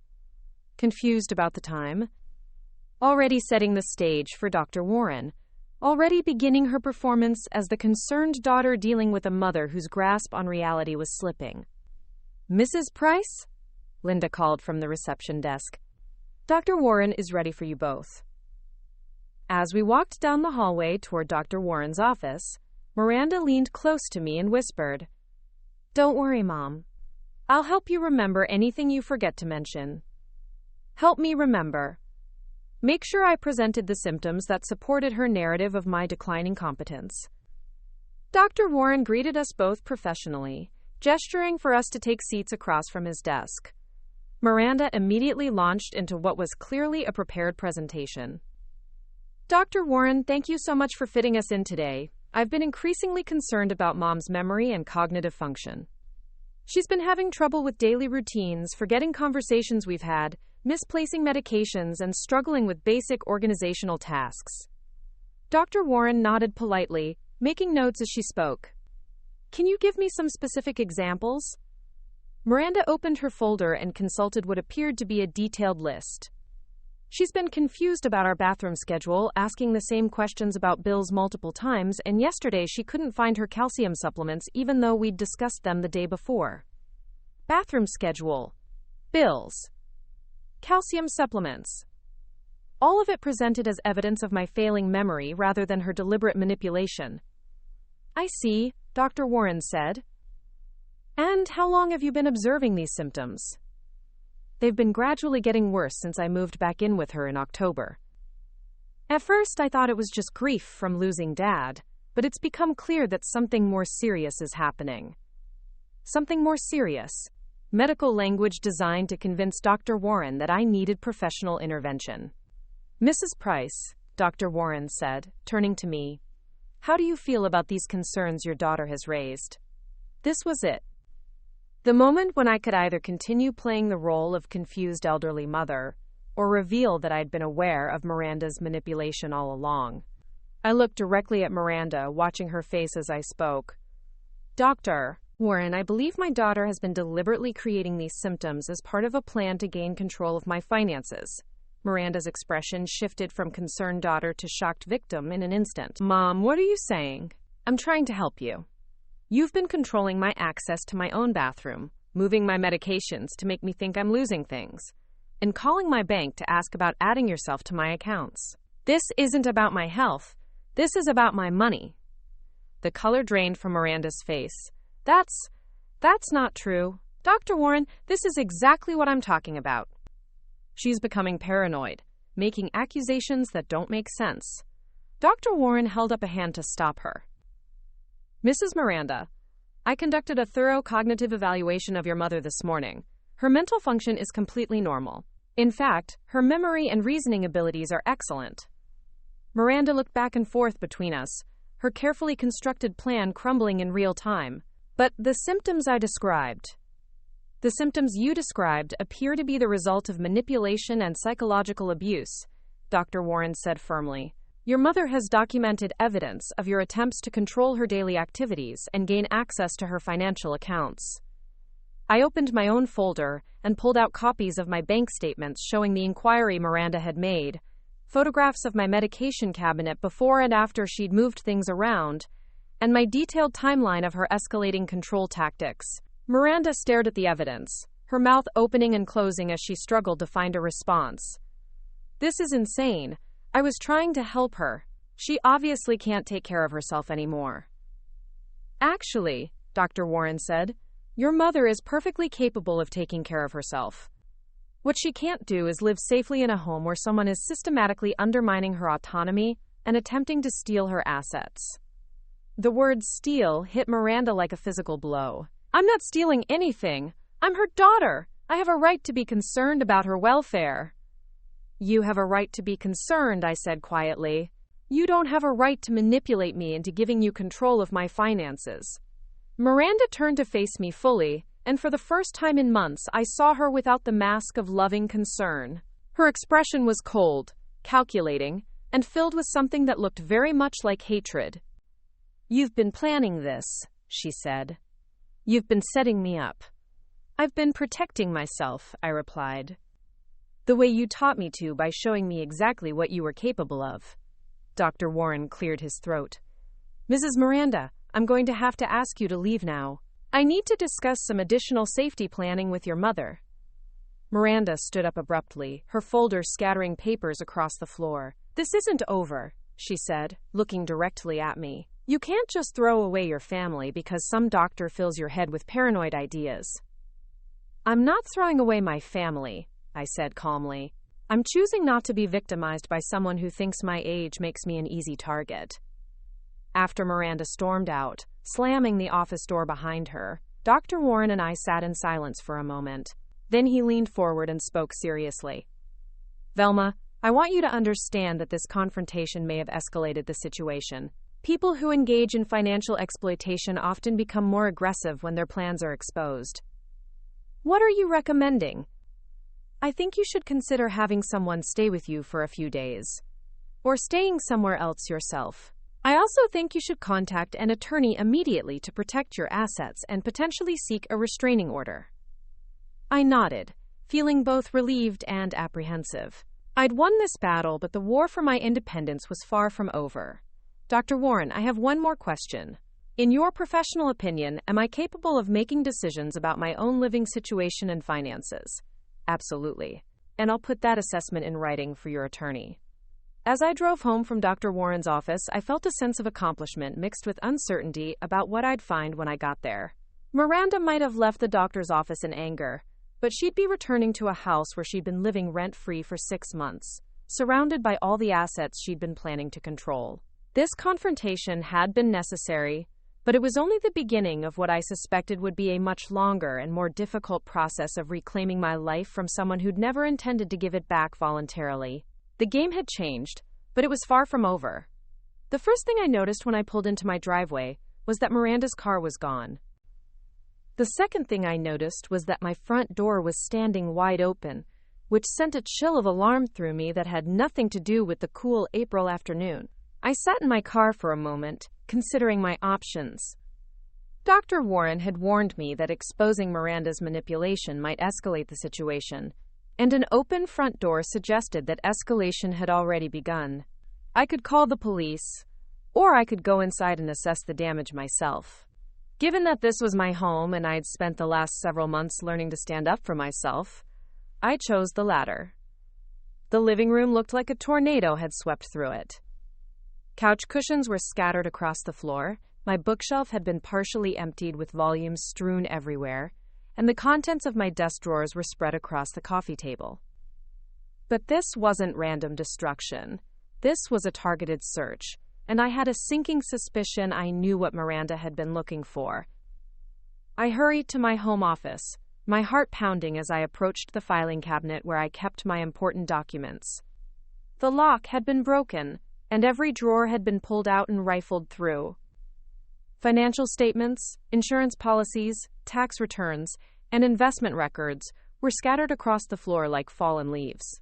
Confused about the time? Already setting the stage for Dr. Warren. Already beginning her performance as the concerned daughter dealing with a mother whose grasp on reality was slipping. "Mrs. Price?" Linda called from the reception desk. "Dr. Warren is ready for you both." As we walked down the hallway toward Dr. Warren's office, Miranda leaned close to me and whispered, "Don't worry, Mom. I'll help you remember anything you forget to mention. Help me remember. Make sure I presented the symptoms that supported her narrative of my declining competence." Dr. Warren greeted us both professionally, gesturing for us to take seats across from his desk. Miranda immediately launched into what was clearly a prepared presentation. "Dr. Warren, thank you so much for fitting us in today. I've been increasingly concerned about Mom's memory and cognitive function. She's been having trouble with daily routines, forgetting conversations we've had, misplacing medications, and struggling with basic organizational tasks." Dr. Warren nodded politely, making notes as she spoke. "Can you give me some specific examples?" Miranda opened her folder and consulted what appeared to be a detailed list. "She's been confused about our bathroom schedule, asking the same questions about bills multiple times, and yesterday she couldn't find her calcium supplements even though we'd discussed them the day before." Bathroom schedule, bills, calcium supplements. All of it presented as evidence of my failing memory rather than her deliberate manipulation. "I see," Dr. Warren said. "And how long have you been observing these symptoms?" "They've been gradually getting worse since I moved back in with her in October. At first, I thought it was just grief from losing Dad, but it's become clear that something more serious is happening." Something more serious. Medical language designed to convince Dr. Warren that I needed professional intervention. "Mrs. Price," Dr. Warren said, turning to me, "how do you feel about these concerns your daughter has raised?" This was it. The moment when I could either continue playing the role of confused elderly mother or reveal that I'd been aware of Miranda's manipulation all along. I looked directly at Miranda, watching her face as I spoke. "Dr. Warren, I believe my daughter has been deliberately creating these symptoms as part of a plan to gain control of my finances." Miranda's expression shifted from concerned daughter to shocked victim in an instant. "Mom, what are you saying?" "I'm trying to help you. You've been controlling my access to my own bathroom, moving my medications to make me think I'm losing things, and calling my bank to ask about adding yourself to my accounts. This isn't about my health. This is about my money. The color drained from Miranda's face. That's not true. Dr. Warren, this is exactly what I'm talking about. She's becoming paranoid, making accusations that don't make sense. Dr. Warren held up a hand to stop her. Mrs. Miranda, I conducted a thorough cognitive evaluation of your mother this morning. Her mental function is completely normal. In fact, her memory and reasoning abilities are excellent. Miranda looked back and forth between us, her carefully constructed plan crumbling in real time. But the symptoms you described appear to be the result of manipulation and psychological abuse, Dr. Warren said firmly. Your mother has documented evidence of your attempts to control her daily activities and gain access to her financial accounts. I opened my own folder and pulled out copies of my bank statements showing the inquiry Miranda had made, photographs of my medication cabinet before and after she'd moved things around, and my detailed timeline of her escalating control tactics. Miranda stared at the evidence, her mouth opening and closing as she struggled to find a response. This is insane. I was trying to help her. She obviously can't take care of herself anymore. Actually, Dr. Warren said, your mother is perfectly capable of taking care of herself. What she can't do is live safely in a home where someone is systematically undermining her autonomy and attempting to steal her assets. The word steal hit Miranda like a physical blow. I'm not stealing anything. I'm her daughter. I have a right to be concerned about her welfare. You have a right to be concerned, I said quietly. You don't have a right to manipulate me into giving you control of my finances. Miranda turned to face me fully, and for the first time in months, I saw her without the mask of loving concern. Her expression was cold, calculating, and filled with something that looked very much like hatred. You've been planning this, she said. You've been setting me up. I've been protecting myself, I replied. The way you taught me to by showing me exactly what you were capable of. Dr. Warren cleared his throat. Mrs. Miranda, I'm going to have to ask you to leave now. I need to discuss some additional safety planning with your mother. Miranda stood up abruptly, her folder scattering papers across the floor. This isn't over, she said, looking directly at me. You can't just throw away your family because some doctor fills your head with paranoid ideas. I'm not throwing away my family, I said calmly. I'm choosing not to be victimized by someone who thinks my age makes me an easy target. After Miranda stormed out, slamming the office door behind her, Dr. Warren and I sat in silence for a moment. Then he leaned forward and spoke seriously. Velma, I want you to understand that this confrontation may have escalated the situation. People who engage in financial exploitation often become more aggressive when their plans are exposed. What are you recommending? I think you should consider having someone stay with you for a few days. Or staying somewhere else yourself. I also think you should contact an attorney immediately to protect your assets and potentially seek a restraining order. I nodded, feeling both relieved and apprehensive. I'd won this battle, but the war for my independence was far from over. Dr. Warren, I have one more question. In your professional opinion, am I capable of making decisions about my own living situation and finances? Absolutely. And I'll put that assessment in writing for your attorney. As I drove home from Dr. Warren's office, I felt a sense of accomplishment mixed with uncertainty about what I'd find when I got there. Miranda might have left the doctor's office in anger, but she'd be returning to a house where she'd been living rent-free for 6 months, surrounded by all the assets she'd been planning to control. This confrontation had been necessary, but it was only the beginning of what I suspected would be a much longer and more difficult process of reclaiming my life from someone who'd never intended to give it back voluntarily. The game had changed, but it was far from over. The first thing I noticed when I pulled into my driveway was that Miranda's car was gone. The second thing I noticed was that my front door was standing wide open, which sent a chill of alarm through me that had nothing to do with the cool April afternoon. I sat in my car for a moment, considering my options. Dr. Warren had warned me that exposing Miranda's manipulation might escalate the situation, and an open front door suggested that escalation had already begun. I could call the police, or I could go inside and assess the damage myself. Given that this was my home and I'd spent the last several months learning to stand up for myself, I chose the latter. The living room looked like a tornado had swept through it. Couch cushions were scattered across the floor, my bookshelf had been partially emptied with volumes strewn everywhere, and the contents of my desk drawers were spread across the coffee table. But this wasn't random destruction. This was a targeted search, and I had a sinking suspicion I knew what Miranda had been looking for. I hurried to my home office, my heart pounding as I approached the filing cabinet where I kept my important documents. The lock had been broken, and every drawer had been pulled out and rifled through. Financial statements, insurance policies, tax returns, and investment records were scattered across the floor like fallen leaves.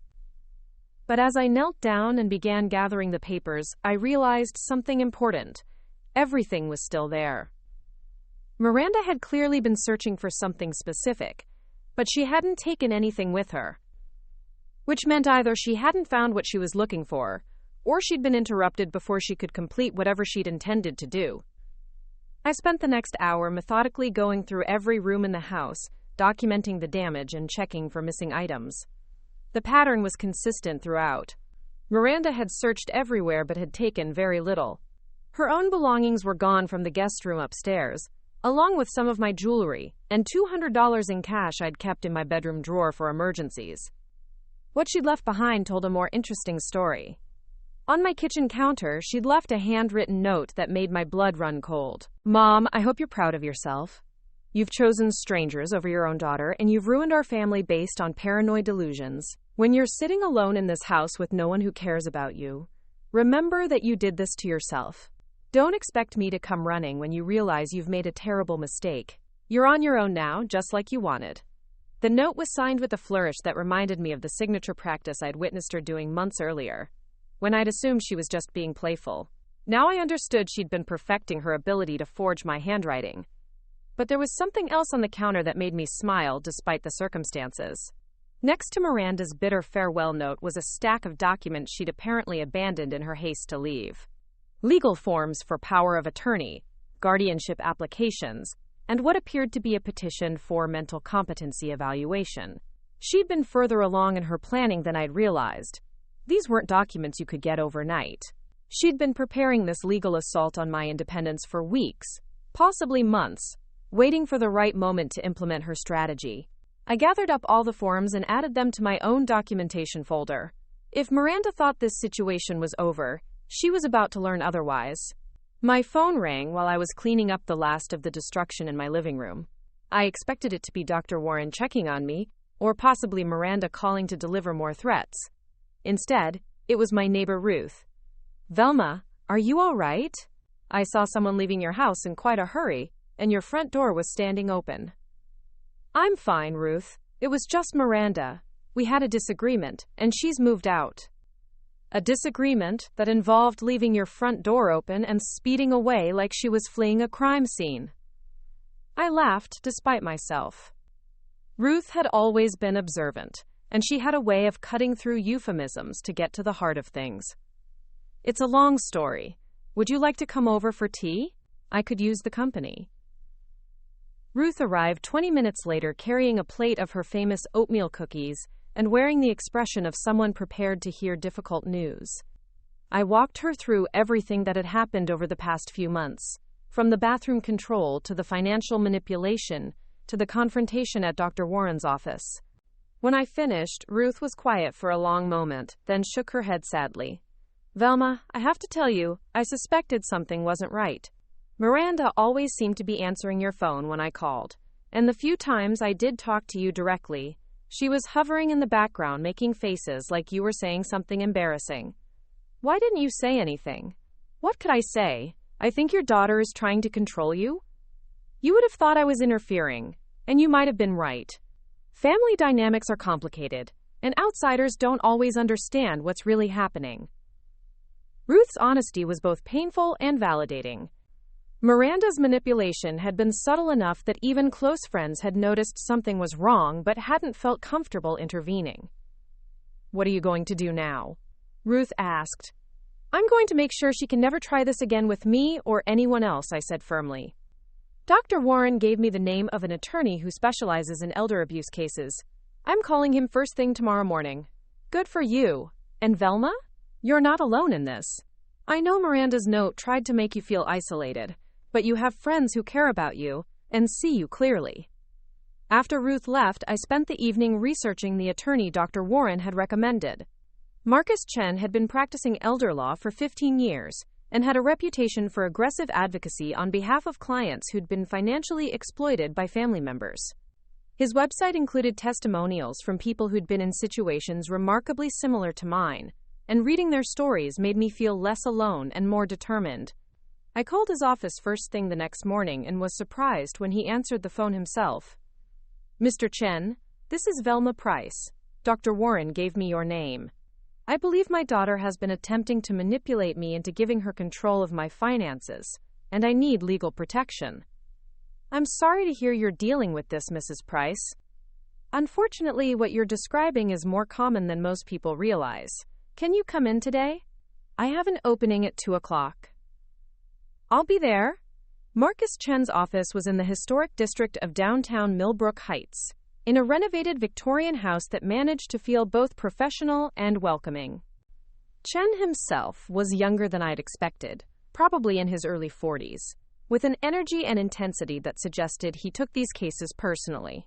But as I knelt down and began gathering the papers, I realized something important. Everything was still there. Miranda had clearly been searching for something specific, but she hadn't taken anything with her. Which meant either she hadn't found what she was looking for, or she'd been interrupted before she could complete whatever she'd intended to do. I spent the next hour methodically going through every room in the house, documenting the damage and checking for missing items. The pattern was consistent throughout. Miranda had searched everywhere but had taken very little. Her own belongings were gone from the guest room upstairs, along with some of my jewelry, and $200 in cash I'd kept in my bedroom drawer for emergencies. What she'd left behind told a more interesting story. On my kitchen counter, she'd left a handwritten note that made my blood run cold. "Mom, I hope you're proud of yourself. You've chosen strangers over your own daughter, and you've ruined our family based on paranoid delusions. When you're sitting alone in this house with no one who cares about you, remember that you did this to yourself. Don't expect me to come running when you realize you've made a terrible mistake. You're on your own now, just like you wanted." The note was signed with a flourish that reminded me of the signature practice I'd witnessed her doing months earlier, when I'd assumed she was just being playful. Now I understood she'd been perfecting her ability to forge my handwriting. But there was something else on the counter that made me smile despite the circumstances. Next to Miranda's bitter farewell note was a stack of documents she'd apparently abandoned in her haste to leave. Legal forms for power of attorney, guardianship applications, and what appeared to be a petition for mental competency evaluation. She'd been further along in her planning than I'd realized. These weren't documents you could get overnight. She'd been preparing this legal assault on my independence for weeks, possibly months, waiting for the right moment to implement her strategy. I gathered up all the forms and added them to my own documentation folder. If Miranda thought this situation was over, she was about to learn otherwise. My phone rang while I was cleaning up the last of the destruction in my living room. I expected it to be Dr. Warren checking on me, or possibly Miranda calling to deliver more threats. Instead, it was my neighbor Ruth. "Velma, are you all right? I saw someone leaving your house in quite a hurry, and your front door was standing open." "I'm fine, Ruth. It was just Miranda. We had a disagreement, and she's moved out." "A disagreement that involved leaving your front door open and speeding away like she was fleeing a crime scene." I laughed despite myself. Ruth had always been observant, and she had a way of cutting through euphemisms to get to the heart of things. "It's a long story. Would you like to come over for tea? I could use the company." Ruth arrived 20 minutes later carrying a plate of her famous oatmeal cookies and wearing the expression of someone prepared to hear difficult news. I walked her through everything that had happened over the past few months, from the bathroom control to the financial manipulation to the confrontation at Dr. Warren's office. When I finished, Ruth was quiet for a long moment, then shook her head sadly. "Velma, I have to tell you, I suspected something wasn't right. Miranda always seemed to be answering your phone when I called, and the few times I did talk to you directly, she was hovering in the background making faces like you were saying something embarrassing. Why didn't you say anything?" "What could I say? I think your daughter is trying to control you." "You would have thought I was interfering, and you might have been right. Family dynamics are complicated, and outsiders don't always understand what's really happening." Ruth's honesty was both painful and validating. Miranda's manipulation had been subtle enough that even close friends had noticed something was wrong but hadn't felt comfortable intervening. "What are you going to do now?" Ruth asked. "I'm going to make sure she can never try this again with me or anyone else," I said firmly. Dr. Warren gave me the name of an attorney who specializes in elder abuse cases. I'm calling him first thing tomorrow morning. Good for you. And Velma? You're not alone in this. I know Miranda's note tried to make you feel isolated, but you have friends who care about you and see you clearly. After Ruth left, I spent the evening researching the attorney Dr. Warren had recommended. Marcus Chen had been practicing elder law for 15 years and had a reputation for aggressive advocacy on behalf of clients who'd been financially exploited by family members. His website included testimonials from people who'd been in situations remarkably similar to mine, and reading their stories made me feel less alone and more determined. I called his office first thing the next morning and was surprised when he answered the phone himself. Mr. Chen, this is Velma Price. Dr. Warren gave me your name. I believe my daughter has been attempting to manipulate me into giving her control of my finances, and I need legal protection. I'm sorry to hear you're dealing with this, Mrs. Price. Unfortunately, what you're describing is more common than most people realize. Can you come in today? I have an opening at 2 o'clock. I'll be there. Marcus Chen's office was in the historic district of downtown Millbrook Heights, in a renovated Victorian house that managed to feel both professional and welcoming. Chen himself was younger than I'd expected, probably in his early 40s, with an energy and intensity that suggested he took these cases personally.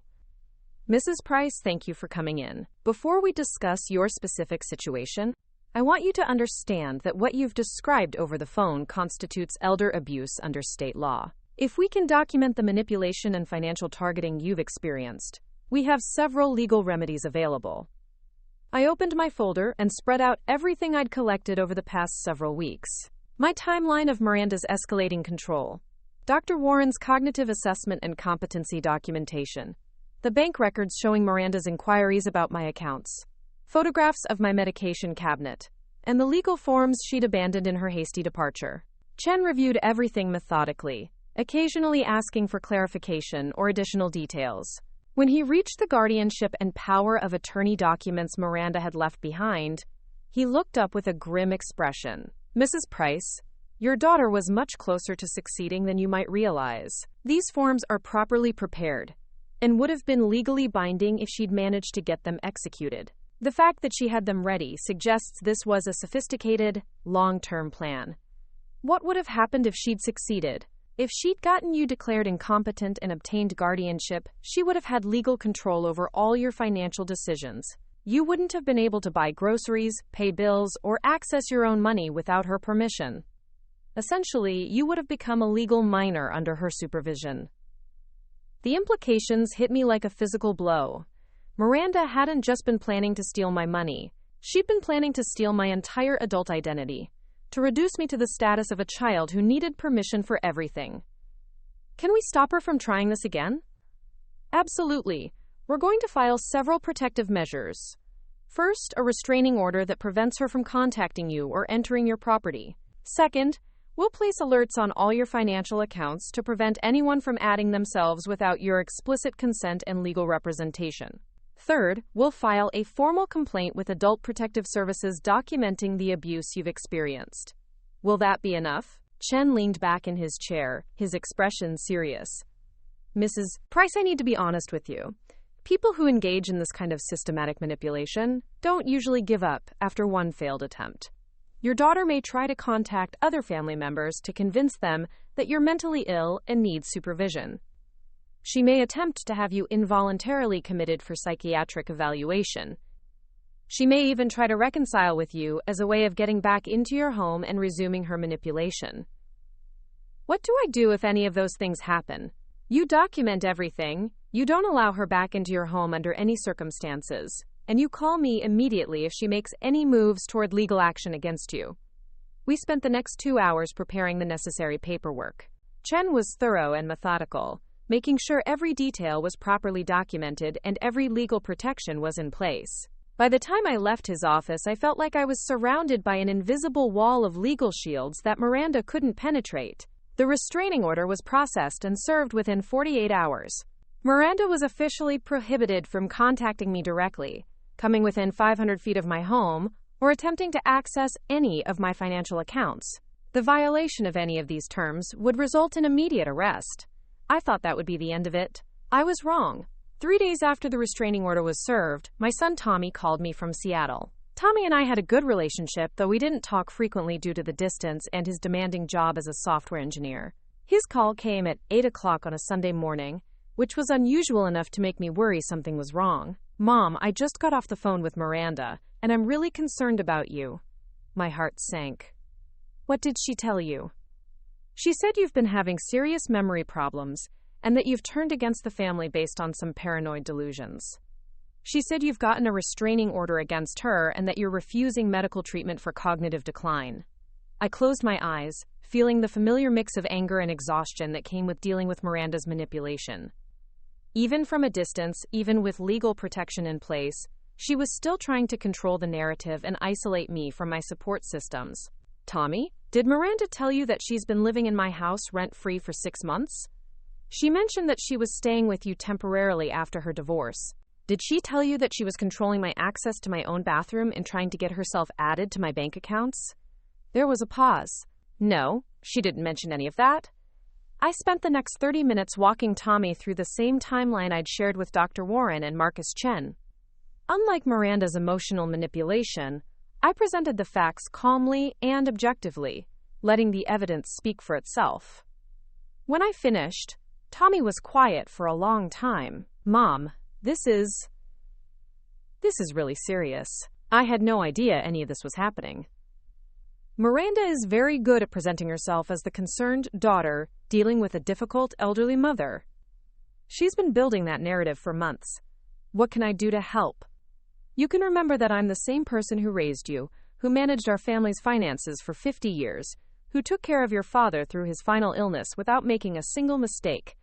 Mrs. Price, thank you for coming in. Before we discuss your specific situation, I want you to understand that what you've described over the phone constitutes elder abuse under state law. If we can document the manipulation and financial targeting you've experienced, we have several legal remedies available. I opened my folder and spread out everything I'd collected over the past several weeks. My timeline of Miranda's escalating control, Dr. Warren's cognitive assessment and competency documentation, the bank records showing Miranda's inquiries about my accounts, photographs of my medication cabinet, and the legal forms she'd abandoned in her hasty departure. Chen reviewed everything methodically, occasionally asking for clarification or additional details. When he reached the guardianship and power of attorney documents Miranda had left behind, he looked up with a grim expression. Mrs. Price, your daughter was much closer to succeeding than you might realize. These forms are properly prepared and would have been legally binding if she'd managed to get them executed. The fact that she had them ready suggests this was a sophisticated, long-term plan. What would have happened if she'd succeeded? If she'd gotten you declared incompetent and obtained guardianship, she would have had legal control over all your financial decisions. You wouldn't have been able to buy groceries, pay bills, or access your own money without her permission. Essentially, you would have become a legal minor under her supervision. The implications hit me like a physical blow. Miranda hadn't just been planning to steal my money. She'd been planning to steal my entire adult identity, to reduce me to the status of a child who needed permission for everything. Can we stop her from trying this again? Absolutely. We're going to file several protective measures. First, a restraining order that prevents her from contacting you or entering your property. Second, we'll place alerts on all your financial accounts to prevent anyone from adding themselves without your explicit consent and legal representation. Third, we'll file a formal complaint with Adult Protective Services documenting the abuse you've experienced. Will that be enough? Chen leaned back in his chair, his expression serious. Mrs. Price, I need to be honest with you. People who engage in this kind of systematic manipulation don't usually give up after one failed attempt. Your daughter may try to contact other family members to convince them that you're mentally ill and need supervision. She may attempt to have you involuntarily committed for psychiatric evaluation. She may even try to reconcile with you as a way of getting back into your home and resuming her manipulation. What do I do if any of those things happen? You document everything, you don't allow her back into your home under any circumstances, and you call me immediately if she makes any moves toward legal action against you. We spent the next 2 hours preparing the necessary paperwork. Chen was thorough and methodical, making sure every detail was properly documented and every legal protection was in place. By the time I left his office, I felt like I was surrounded by an invisible wall of legal shields that Miranda couldn't penetrate. The restraining order was processed and served within 48 hours. Miranda was officially prohibited from contacting me directly, coming within 500 feet of my home, or attempting to access any of my financial accounts. The violation of any of these terms would result in immediate arrest. I thought that would be the end of it. I was wrong. 3 days after the restraining order was served, my son Tommy called me from Seattle. Tommy and I had a good relationship, though we didn't talk frequently due to the distance and his demanding job as a software engineer. His call came at 8 o'clock on a Sunday morning, which was unusual enough to make me worry something was wrong. "Mom, I just got off the phone with Miranda, and I'm really concerned about you." My heart sank. "What did she tell you?" "She said you've been having serious memory problems, and that you've turned against the family based on some paranoid delusions. She said you've gotten a restraining order against her and that you're refusing medical treatment for cognitive decline." I closed my eyes, feeling the familiar mix of anger and exhaustion that came with dealing with Miranda's manipulation. Even from a distance, even with legal protection in place, she was still trying to control the narrative and isolate me from my support systems. "Tommy, did Miranda tell you that she's been living in my house rent-free for 6 months? She mentioned that she was staying with you temporarily after her divorce. Did she tell you that she was controlling my access to my own bathroom and trying to get herself added to my bank accounts?" There was a pause. "No, she didn't mention any of that." I spent the next 30 minutes walking Tommy through the same timeline I'd shared with Dr. Warren and Marcus Chen. Unlike Miranda's emotional manipulation, I presented the facts calmly and objectively, letting the evidence speak for itself. When I finished, Tommy was quiet for a long time. "Mom, this is really serious. I had no idea any of this was happening. Miranda is very good at presenting herself as the concerned daughter dealing with a difficult elderly mother. She's been building that narrative for months. What can I do to help? You can remember that I'm the same person who raised you, who managed our family's finances for 50 years, who took care of your father through his final illness without making a single mistake.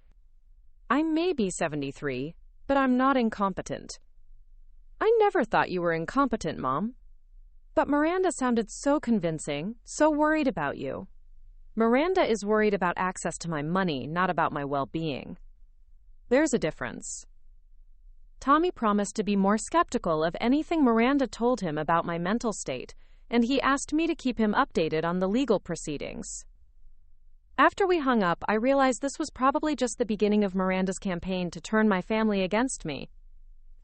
I may be 73, but I'm not incompetent." "I never thought you were incompetent, Mom." "But Miranda sounded so convincing, so worried about you." "Miranda is worried about access to my money, not about my well-being." "There's a difference." Tommy promised to be more skeptical of anything Miranda told him about my mental state, and he asked me to keep him updated on the legal proceedings. After we hung up, I realized this was probably just the beginning of Miranda's campaign to turn my family against me.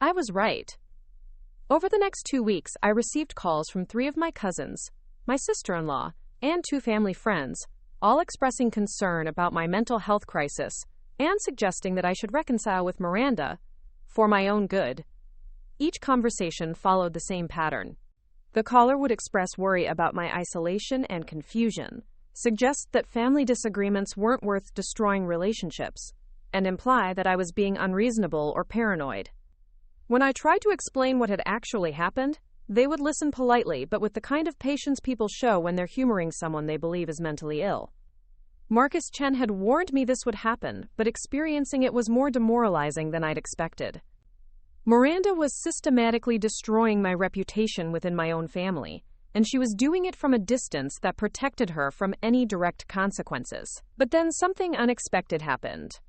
I was right. Over the next 2 weeks, I received calls from 3 of my cousins, my sister-in-law, and 2 family friends, all expressing concern about my mental health crisis and suggesting that I should reconcile with Miranda for my own good. Each conversation followed the same pattern. The caller would express worry about my isolation and confusion, suggest that family disagreements weren't worth destroying relationships, and imply that I was being unreasonable or paranoid. When I tried to explain what had actually happened, they would listen politely, but with the kind of patience people show when they're humoring someone they believe is mentally ill. Marcus Chen had warned me this would happen, but experiencing it was more demoralizing than I'd expected. Miranda was systematically destroying my reputation within my own family, and she was doing it from a distance that protected her from any direct consequences. But then something unexpected happened.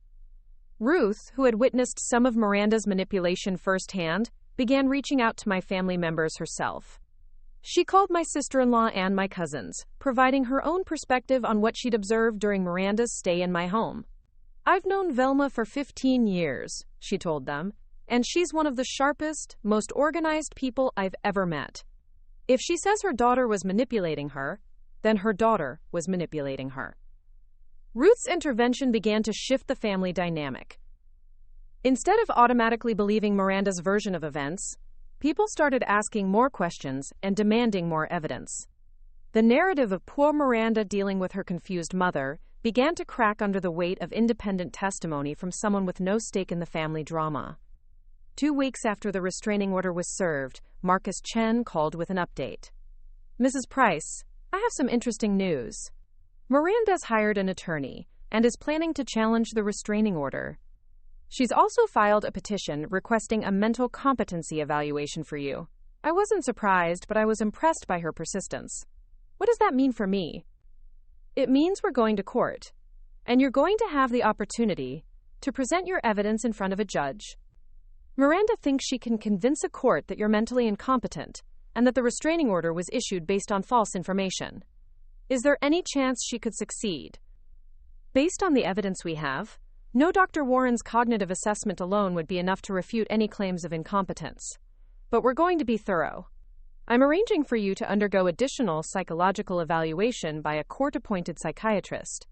Ruth, who had witnessed some of Miranda's manipulation firsthand, began reaching out to my family members herself. She called my sister-in-law and my cousins, providing her own perspective on what she'd observed during Miranda's stay in my home. "I've known Velma for 15 years, she told them, and she's one of the sharpest, most organized people I've ever met. If she says her daughter was manipulating her, then her daughter was manipulating her." Ruth's intervention began to shift the family dynamic. Instead of automatically believing Miranda's version of events, people started asking more questions and demanding more evidence. The narrative of poor Miranda dealing with her confused mother began to crack under the weight of independent testimony from someone with no stake in the family drama. 2 weeks after the restraining order was served, Marcus Chen called with an update. "Mrs. Price, I have some interesting news. Miranda's hired an attorney and is planning to challenge the restraining order. She's also filed a petition requesting a mental competency evaluation for you. I wasn't surprised, but I was impressed by her persistence. What does that mean for me? It means we're going to court, and you're going to have the opportunity to present your evidence in front of a judge. Miranda thinks she can convince a court that you're mentally incompetent and that the restraining order was issued based on false information. Is there any chance she could succeed? Based on the evidence we have, No, Dr. Warren's cognitive assessment alone would be enough to refute any claims of incompetence. But we're going to be thorough. I'm arranging for you to undergo additional psychological evaluation by a court-appointed psychiatrist,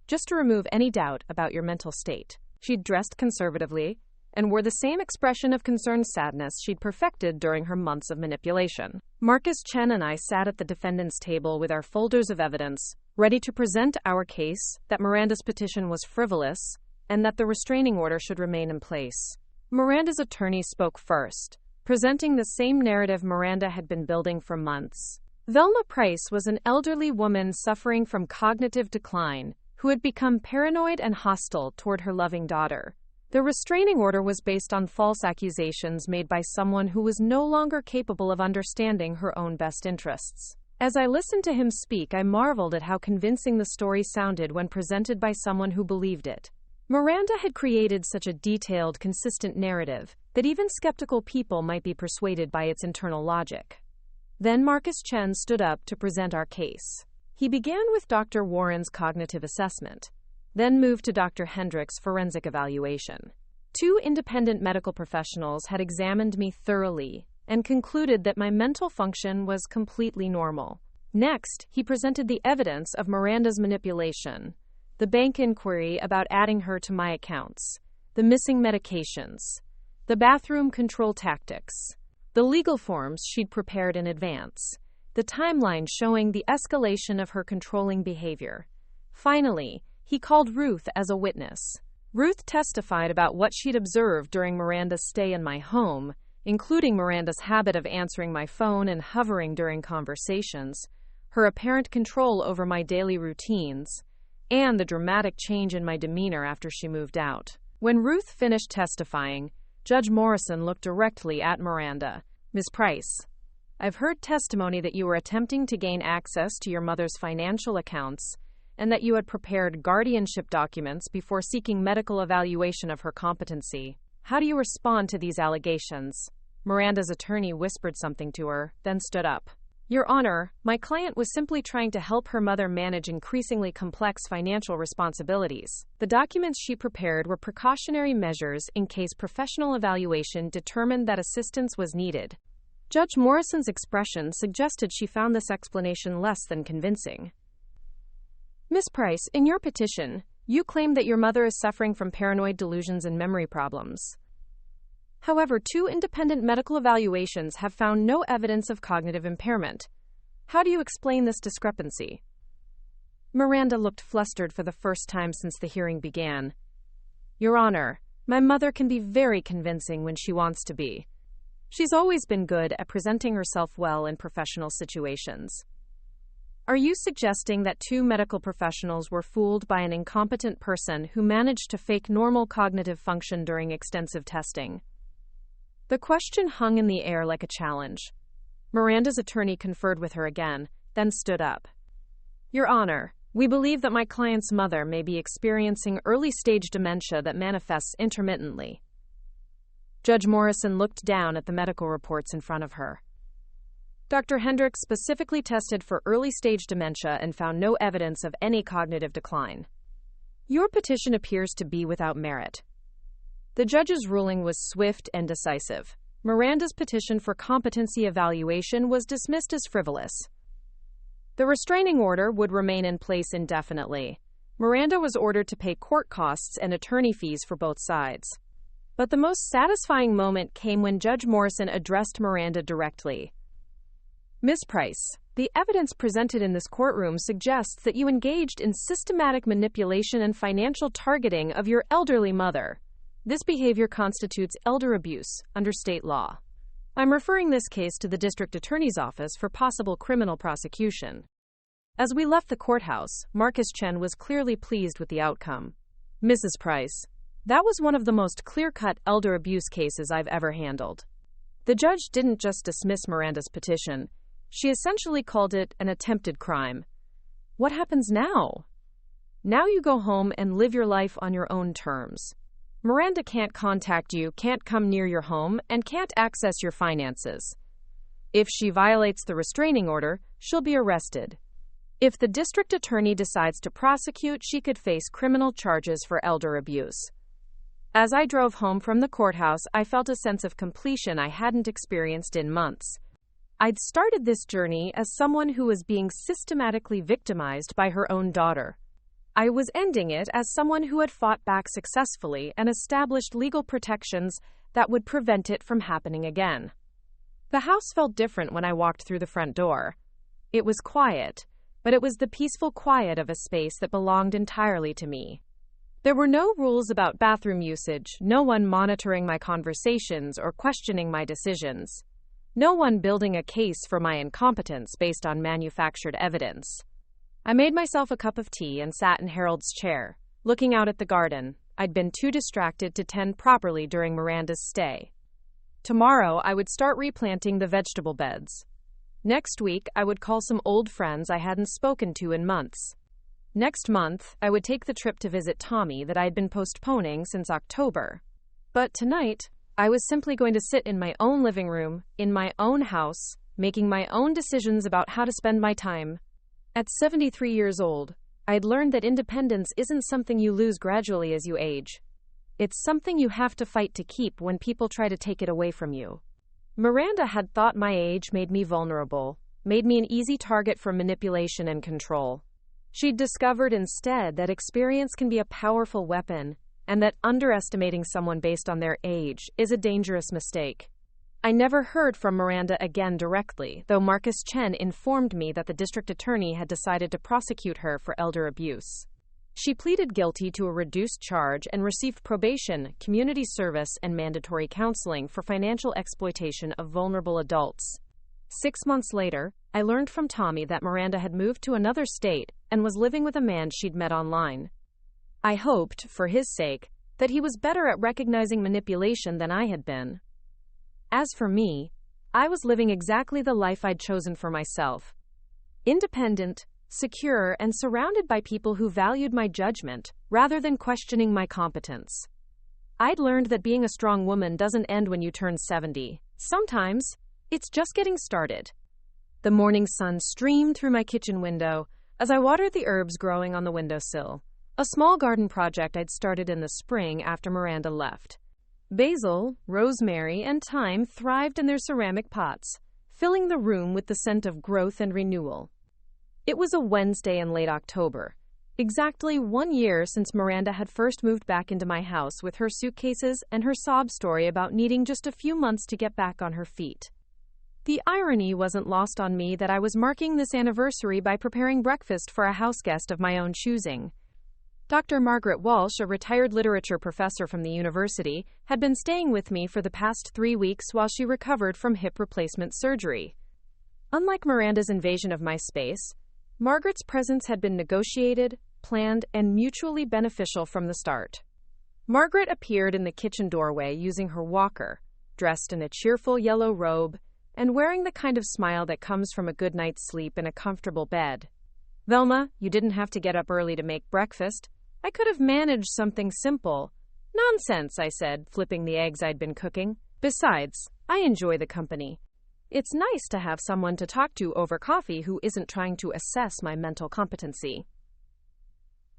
just to remove any doubt about your mental state. She'd dressed conservatively and wore the same expression of concerned sadness she'd perfected during her months of manipulation. Marcus Chen and I sat at the defendant's table with our folders of evidence, ready to present our case that Miranda's petition was frivolous and that the restraining order should remain in place. Miranda's attorney spoke first, presenting the same narrative Miranda had been building for months. Velma Price was an elderly woman suffering from cognitive decline who had become paranoid and hostile toward her loving daughter. The restraining order was based on false accusations made by someone who was no longer capable of understanding her own best interests. As I listened to him speak, I marveled at how convincing the story sounded when presented by someone who believed it. Miranda had created such a detailed, consistent narrative that even skeptical people might be persuaded by its internal logic. Then Marcus Chen stood up to present our case. He began with Dr. Warren's cognitive assessment, then moved to Dr. Hendrick's forensic evaluation. 2 independent medical professionals had examined me thoroughly and concluded that my mental function was completely normal. Next, he presented the evidence of Miranda's manipulation, the bank inquiry about adding her to my accounts, the missing medications, the bathroom control tactics, the legal forms she'd prepared in advance, the timeline showing the escalation of her controlling behavior. Finally, he called Ruth as a witness. Ruth testified about what she'd observed during Miranda's stay in my home, including Miranda's habit of answering my phone and hovering during conversations, her apparent control over my daily routines, and the dramatic change in my demeanor after she moved out. When Ruth finished testifying, Judge Morrison looked directly at Miranda. "Ms. Price, I've heard testimony that you were attempting to gain access to your mother's financial accounts and that you had prepared guardianship documents before seeking medical evaluation of her competency. How do you respond to these allegations?" Miranda's attorney whispered something to her, then stood up. "Your Honor, my client was simply trying to help her mother manage increasingly complex financial responsibilities. The documents she prepared were precautionary measures in case professional evaluation determined that assistance was needed." Judge Morrison's expression suggested she found this explanation less than convincing. "Ms. Price, in your petition, you claim that your mother is suffering from paranoid delusions and memory problems. However, 2 independent medical evaluations have found no evidence of cognitive impairment. How do you explain this discrepancy?" Miranda looked flustered for the first time since the hearing began. "Your Honor, my mother can be very convincing when she wants to be. She's always been good at presenting herself well in professional situations. Are you suggesting that 2 medical professionals were fooled by an incompetent person who managed to fake normal cognitive function during extensive testing?" The question hung in the air like a challenge. Miranda's attorney conferred with her again, then stood up. "Your Honor, we believe that my client's mother may be experiencing early-stage dementia that manifests intermittently." Judge Morrison looked down at the medical reports in front of her. "Dr. Hendrick specifically tested for early-stage dementia and found no evidence of any cognitive decline. Your petition appears to be without merit." The judge's ruling was swift and decisive. Miranda's petition for competency evaluation was dismissed as frivolous. The restraining order would remain in place indefinitely. Miranda was ordered to pay court costs and attorney fees for both sides. But the most satisfying moment came when Judge Morrison addressed Miranda directly. "Ms. Price, the evidence presented in this courtroom suggests that you engaged in systematic manipulation and financial targeting of your elderly mother. This behavior constitutes elder abuse under state law. I'm referring this case to the district attorney's office for possible criminal prosecution." As we left the courthouse, Marcus Chen was clearly pleased with the outcome. "Mrs. Price, that was one of the most clear-cut elder abuse cases I've ever handled." The judge didn't just dismiss Miranda's petition. She essentially called it an attempted crime. "What happens now?" "Now you go home and live your life on your own terms. Miranda can't contact you, can't come near your home, and can't access your finances. If she violates the restraining order, she'll be arrested. If the district attorney decides to prosecute, she could face criminal charges for elder abuse. As I drove home from the courthouse, I felt a sense of completion I hadn't experienced in months. I'd started this journey as someone who was being systematically victimized by her own daughter. I was ending it as someone who had fought back successfully and established legal protections that would prevent it from happening again. The house felt different when I walked through the front door. It was quiet, but it was the peaceful quiet of a space that belonged entirely to me. There were no rules about bathroom usage, no one monitoring my conversations or questioning my decisions. No one building a case for my incompetence based on manufactured evidence. I made myself a cup of tea and sat in Harold's chair, looking out at the garden. I'd been too distracted to tend properly during Miranda's stay. Tomorrow, I would start replanting the vegetable beds. Next week, I would call some old friends I hadn't spoken to in months. Next month, I would take the trip to visit Tommy that I'd been postponing since October. But tonight, I was simply going to sit in my own living room, in my own house, making my own decisions about how to spend my time. At 73 years old, I'd learned that independence isn't something you lose gradually as you age. It's something you have to fight to keep when people try to take it away from you. Miranda had thought my age made me vulnerable, made me an easy target for manipulation and control. She'd discovered instead that experience can be a powerful weapon, and that underestimating someone based on their age is a dangerous mistake. I never heard from Miranda again directly, though Marcus Chen informed me that the district attorney had decided to prosecute her for elder abuse. She pleaded guilty to a reduced charge and received probation, community service, and mandatory counseling for financial exploitation of vulnerable adults. 6 months later, I learned from Tommy that Miranda had moved to another state and was living with a man she'd met online. I hoped, for his sake, that he was better at recognizing manipulation than I had been. As for me, I was living exactly the life I'd chosen for myself. Independent, secure, and surrounded by people who valued my judgment, rather than questioning my competence. I'd learned that being a strong woman doesn't end when you turn 70. Sometimes, it's just getting started. The morning sun streamed through my kitchen window as I watered the herbs growing on the windowsill, a small garden project I'd started in the spring after Miranda left. Basil, rosemary, and thyme thrived in their ceramic pots, filling the room with the scent of growth and renewal. It was a Wednesday in late October, exactly 1 year since Miranda had first moved back into my house with her suitcases and her sob story about needing just a few months to get back on her feet. The irony wasn't lost on me that I was marking this anniversary by preparing breakfast for a houseguest of my own choosing. Dr. Margaret Walsh, a retired literature professor from the university, had been staying with me for the past 3 weeks while she recovered from hip replacement surgery. Unlike Miranda's invasion of my space, Margaret's presence had been negotiated, planned, and mutually beneficial from the start. Margaret appeared in the kitchen doorway using her walker, dressed in a cheerful yellow robe, and wearing the kind of smile that comes from a good night's sleep in a comfortable bed. "Velma, you didn't have to get up early to make breakfast. I could have managed something simple." "Nonsense," I said, flipping the eggs I'd been cooking. "Besides, I enjoy the company. It's nice to have someone to talk to over coffee who isn't trying to assess my mental competency."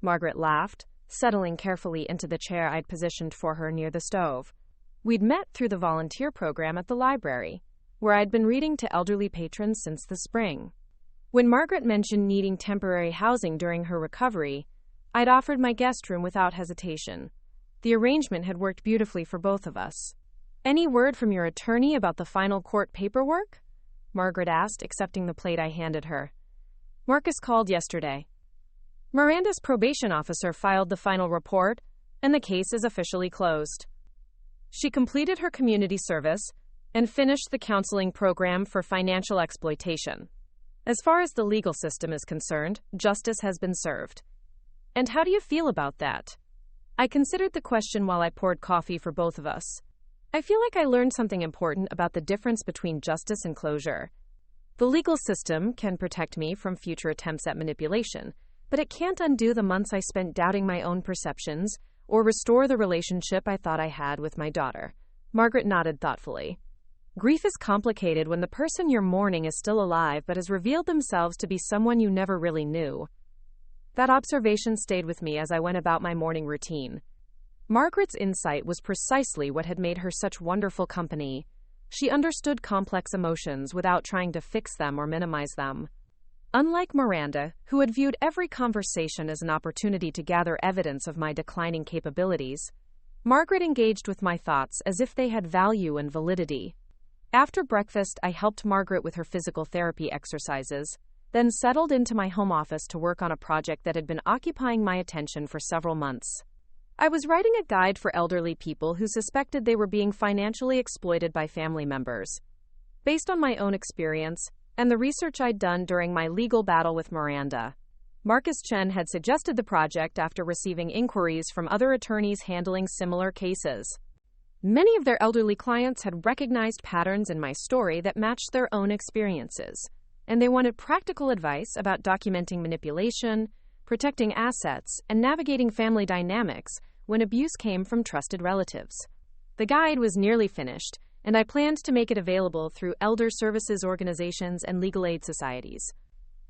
Margaret laughed, settling carefully into the chair I'd positioned for her near the stove. We'd met through the volunteer program at the library, where I'd been reading to elderly patrons since the spring. When Margaret mentioned needing temporary housing during her recovery, I'd offered my guest room without hesitation. The arrangement had worked beautifully for both of us. "Any word from your attorney about the final court paperwork?" Margaret asked, accepting the plate I handed her. "Marcus called yesterday. Miranda's probation officer filed the final report, and the case is officially closed. She completed her community service and finished the counseling program for financial exploitation. As far as the legal system is concerned, justice has been served." "And how do you feel about that?" I considered the question while I poured coffee for both of us. I feel like I learned something important about the difference between justice and closure. The legal system can protect me from future attempts at manipulation, but it can't undo the months I spent doubting my own perceptions or restore the relationship I thought I had with my daughter. Margaret nodded thoughtfully. Grief is complicated when the person you're mourning is still alive but has revealed themselves to be someone you never really knew. That observation stayed with me as I went about my morning routine. Margaret's insight was precisely what had made her such wonderful company. She understood complex emotions without trying to fix them or minimize them. Unlike Miranda, who had viewed every conversation as an opportunity to gather evidence of my declining capabilities, Margaret engaged with my thoughts as if they had value and validity. After breakfast, I helped Margaret with her physical therapy exercises, then settled into my home office to work on a project that had been occupying my attention for several months. I was writing a guide for elderly people who suspected they were being financially exploited by family members. Based on my own experience and the research I'd done during my legal battle with Miranda, Marcus Chen had suggested the project after receiving inquiries from other attorneys handling similar cases. Many of their elderly clients had recognized patterns in my story that matched their own experiences, and they wanted practical advice about documenting manipulation, protecting assets, and navigating family dynamics when abuse came from trusted relatives. The guide was nearly finished, and I planned to make it available through elder services organizations and legal aid societies.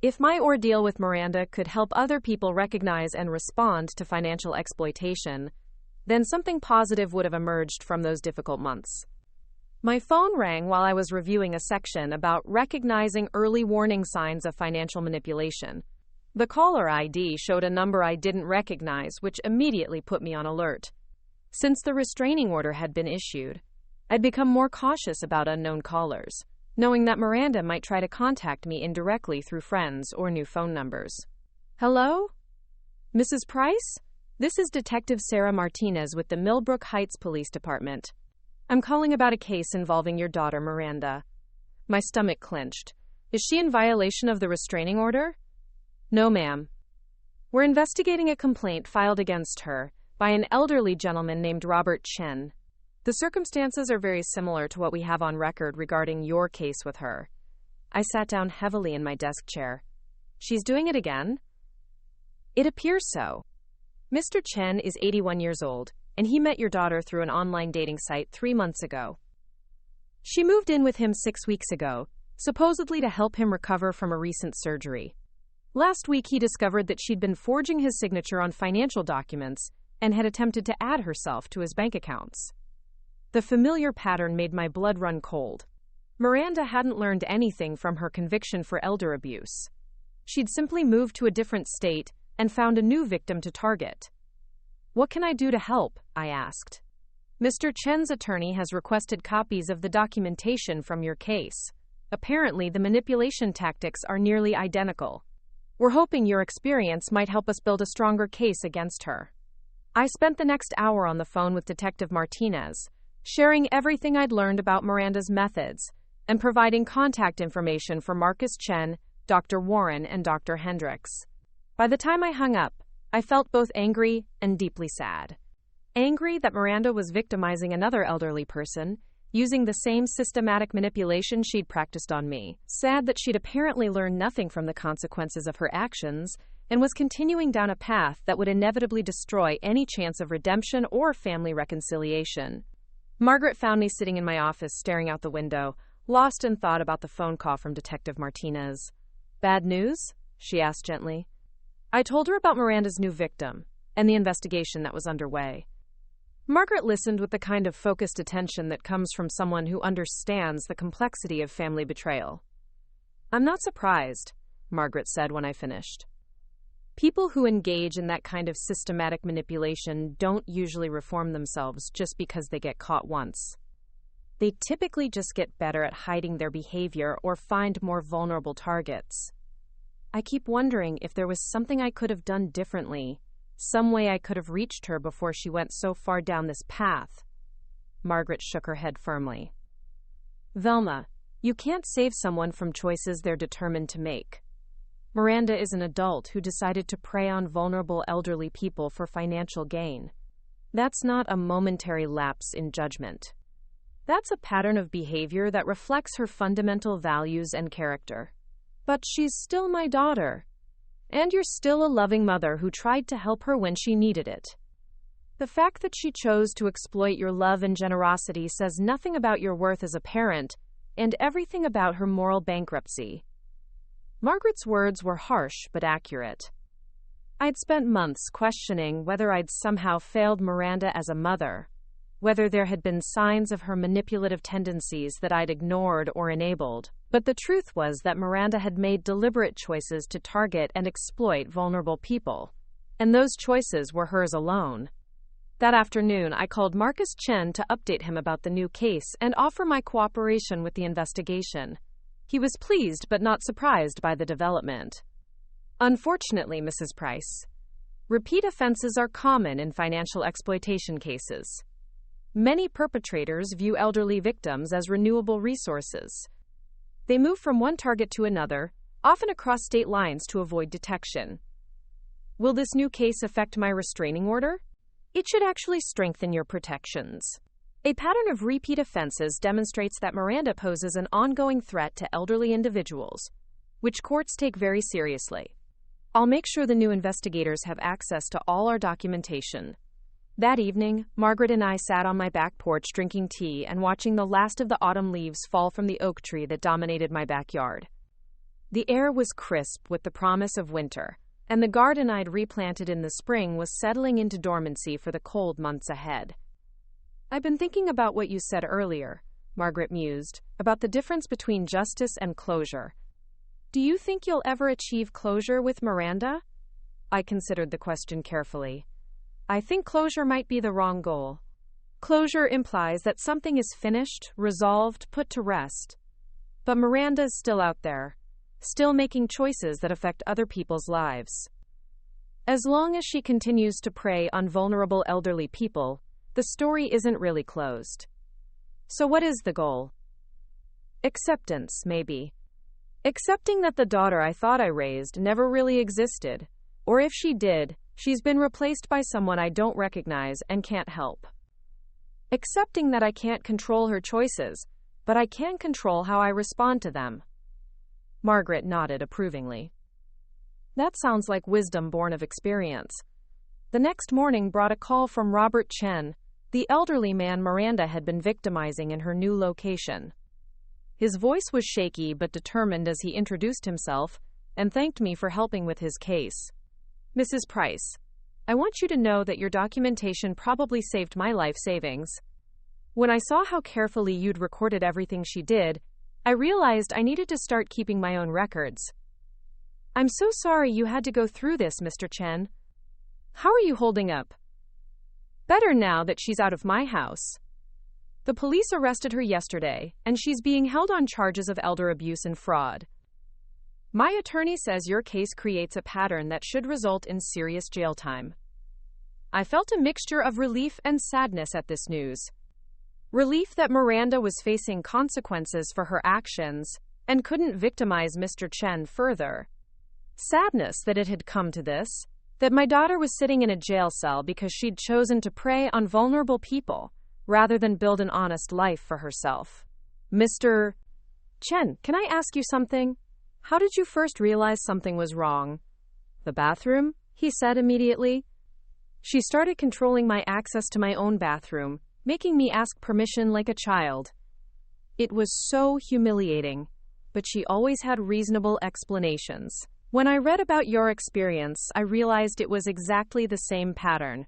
If my ordeal with Miranda could help other people recognize and respond to financial exploitation, then something positive would have emerged from those difficult months. My phone rang while I was reviewing a section about recognizing early warning signs of financial manipulation. The caller ID showed a number I didn't recognize, which immediately put me on alert. Since the restraining order had been issued, I'd become more cautious about unknown callers, knowing that Miranda might try to contact me indirectly through friends or new phone numbers. Hello? Mrs. Price? This is Detective Sarah Martinez with the Millbrook Heights Police Department. I'm calling about a case involving your daughter, Miranda. My stomach clenched. Is she in violation of the restraining order? No, ma'am. We're investigating a complaint filed against her by an elderly gentleman named Robert Chen. The circumstances are very similar to what we have on record regarding your case with her. I sat down heavily in my desk chair. She's doing it again? It appears so. Mr. Chen is 81 years old, and he met your daughter through an online dating site 3 months ago. She moved in with him 6 weeks ago, supposedly to help him recover from a recent surgery. Last week, he discovered that she'd been forging his signature on financial documents and had attempted to add herself to his bank accounts. The familiar pattern made my blood run cold. Miranda hadn't learned anything from her conviction for elder abuse. She'd simply moved to a different state and found a new victim to target. What can I do to help? I asked. Mr. Chen's attorney has requested copies of the documentation from your case. Apparently, the manipulation tactics are nearly identical. We're hoping your experience might help us build a stronger case against her. I spent the next hour on the phone with Detective Martinez, sharing everything I'd learned about Miranda's methods and providing contact information for Marcus Chen, Dr. Warren, and Dr. Hendricks. By the time I hung up, I felt both angry and deeply sad. Angry that Miranda was victimizing another elderly person, using the same systematic manipulation she'd practiced on me. Sad that she'd apparently learned nothing from the consequences of her actions and was continuing down a path that would inevitably destroy any chance of redemption or family reconciliation. Margaret found me sitting in my office staring out the window, lost in thought about the phone call from Detective Martinez. Bad news? She asked gently. I told her about Miranda's new victim and the investigation that was underway. Margaret listened with the kind of focused attention that comes from someone who understands the complexity of family betrayal. I'm not surprised, Margaret said when I finished. People who engage in that kind of systematic manipulation don't usually reform themselves just because they get caught once. They typically just get better at hiding their behavior or find more vulnerable targets. I keep wondering if there was something I could have done differently, some way I could have reached her before she went so far down this path. Margaret shook her head firmly. Velma, you can't save someone from choices they're determined to make. Miranda is an adult who decided to prey on vulnerable elderly people for financial gain. That's not a momentary lapse in judgment. That's a pattern of behavior that reflects her fundamental values and character. But she's still my daughter. And you're still a loving mother who tried to help her when she needed it. The fact that she chose to exploit your love and generosity says nothing about your worth as a parent, and everything about her moral bankruptcy. Margaret's words were harsh but accurate. I'd spent months questioning whether I'd somehow failed Miranda as a mother, whether there had been signs of her manipulative tendencies that I'd ignored or enabled. But the truth was that Miranda had made deliberate choices to target and exploit vulnerable people, and those choices were hers alone. That afternoon, I called Marcus Chen to update him about the new case and offer my cooperation with the investigation. He was pleased but not surprised by the development. Unfortunately, Mrs. Price, repeat offenses are common in financial exploitation cases. Many perpetrators view elderly victims as renewable resources. They move from one target to another, often across state lines to avoid detection. Will this new case affect my restraining order? It should actually strengthen your protections. A pattern of repeat offenses demonstrates that Miranda poses an ongoing threat to elderly individuals, which courts take very seriously. I'll make sure the new investigators have access to all our documentation. That evening, Margaret and I sat on my back porch drinking tea and watching the last of the autumn leaves fall from the oak tree that dominated my backyard. The air was crisp with the promise of winter, and the garden I'd replanted in the spring was settling into dormancy for the cold months ahead. I've been thinking about what you said earlier, Margaret mused, about the difference between justice and closure. Do you think you'll ever achieve closure with Miranda? I considered the question carefully. I think closure might be the wrong goal. Closure implies that something is finished, resolved, put to rest. But Miranda's still out there, still making choices that affect other people's lives. As long as she continues to prey on vulnerable elderly people, the story isn't really closed. So what is the goal? Acceptance, maybe. Accepting that the daughter I thought I raised never really existed, or if she did, she's been replaced by someone I don't recognize and can't help. Accepting that I can't control her choices, but I can control how I respond to them. Margaret nodded approvingly. That sounds like wisdom born of experience. The next morning brought a call from Robert Chen, the elderly man Miranda had been victimizing in her new location. His voice was shaky but determined as he introduced himself and thanked me for helping with his case. Mrs. Price, I want you to know that your documentation probably saved my life savings. When I saw how carefully you'd recorded everything she did, I realized I needed to start keeping my own records. I'm so sorry you had to go through this, Mr. Chen. How are you holding up? Better now that she's out of my house. The police arrested her yesterday, and she's being held on charges of elder abuse and fraud. My attorney says your case creates a pattern that should result in serious jail time. I felt a mixture of relief and sadness at this news. Relief that Miranda was facing consequences for her actions and couldn't victimize Mr. Chen further. Sadness that it had come to this, that my daughter was sitting in a jail cell because she'd chosen to prey on vulnerable people rather than build an honest life for herself. Mr. Chen, can I ask you something? How did you first realize something was wrong? The bathroom? He said immediately. She started controlling my access to my own bathroom, making me ask permission like a child. It was so humiliating, but she always had reasonable explanations. When I read about your experience, I realized it was exactly the same pattern.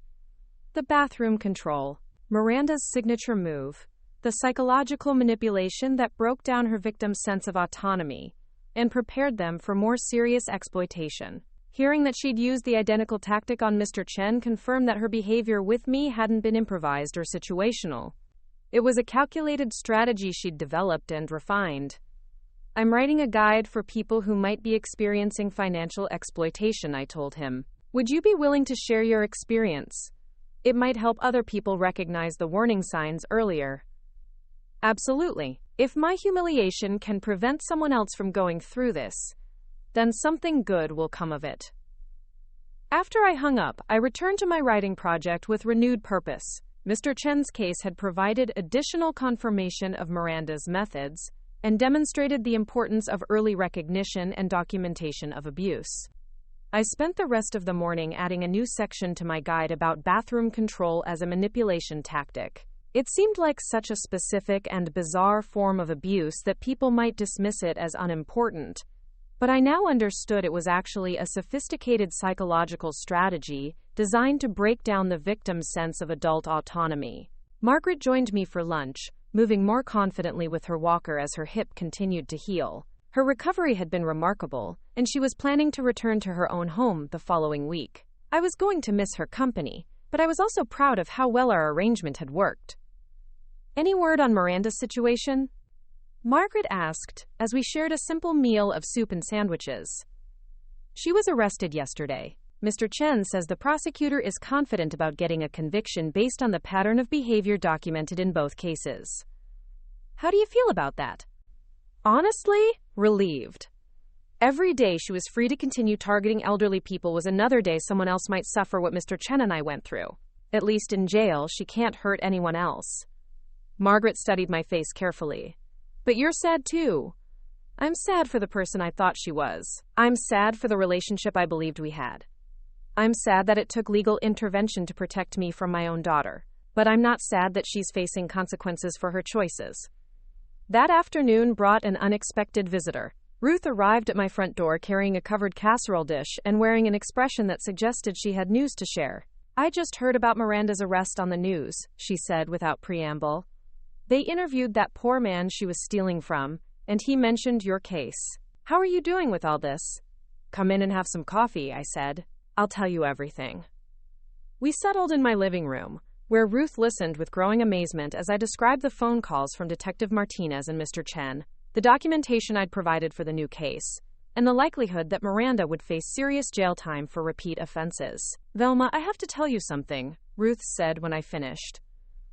The bathroom control, Miranda's signature move, the psychological manipulation that broke down her victim's sense of autonomy and prepared them for more serious exploitation. Hearing that she'd used the identical tactic on Mr. Chen confirmed that her behavior with me hadn't been improvised or situational. It was a calculated strategy she'd developed and refined. I'm writing a guide for people who might be experiencing financial exploitation, I told him. Would you be willing to share your experience? It might help other people recognize the warning signs earlier. Absolutely. If my humiliation can prevent someone else from going through this, then something good will come of it. After I hung up, I returned to my writing project with renewed purpose. Mr. Chen's case had provided additional confirmation of Miranda's methods and demonstrated the importance of early recognition and documentation of abuse. I spent the rest of the morning adding a new section to my guide about bathroom control as a manipulation tactic. It seemed like such a specific and bizarre form of abuse that people might dismiss it as unimportant. But I now understood it was actually a sophisticated psychological strategy designed to break down the victim's sense of adult autonomy. Margaret joined me for lunch, moving more confidently with her walker as her hip continued to heal. Her recovery had been remarkable, and she was planning to return to her own home the following week. I was going to miss her company, but I was also proud of how well our arrangement had worked. "Any word on Miranda's situation?" Margaret asked, as we shared a simple meal of soup and sandwiches. "She was arrested yesterday. Mr. Chen says the prosecutor is confident about getting a conviction based on the pattern of behavior documented in both cases." "How do you feel about that?" "Honestly, relieved. Every day she was free to continue targeting elderly people was another day someone else might suffer what Mr. Chen and I went through. At least in jail, she can't hurt anyone else." Margaret studied my face carefully. "But you're sad too." "I'm sad for the person I thought she was. I'm sad for the relationship I believed we had. I'm sad that it took legal intervention to protect me from my own daughter. But I'm not sad that she's facing consequences for her choices." That afternoon brought an unexpected visitor. Ruth arrived at my front door carrying a covered casserole dish and wearing an expression that suggested she had news to share. "I just heard about Miranda's arrest on the news," she said without preamble. "They interviewed that poor man she was stealing from, and he mentioned your case. How are you doing with all this?" "Come in and have some coffee," I said. "I'll tell you everything." We settled in my living room, where Ruth listened with growing amazement as I described the phone calls from Detective Martinez and Mr. Chen, the documentation I'd provided for the new case, and the likelihood that Miranda would face serious jail time for repeat offenses. "Velma, I have to tell you something," Ruth said when I finished.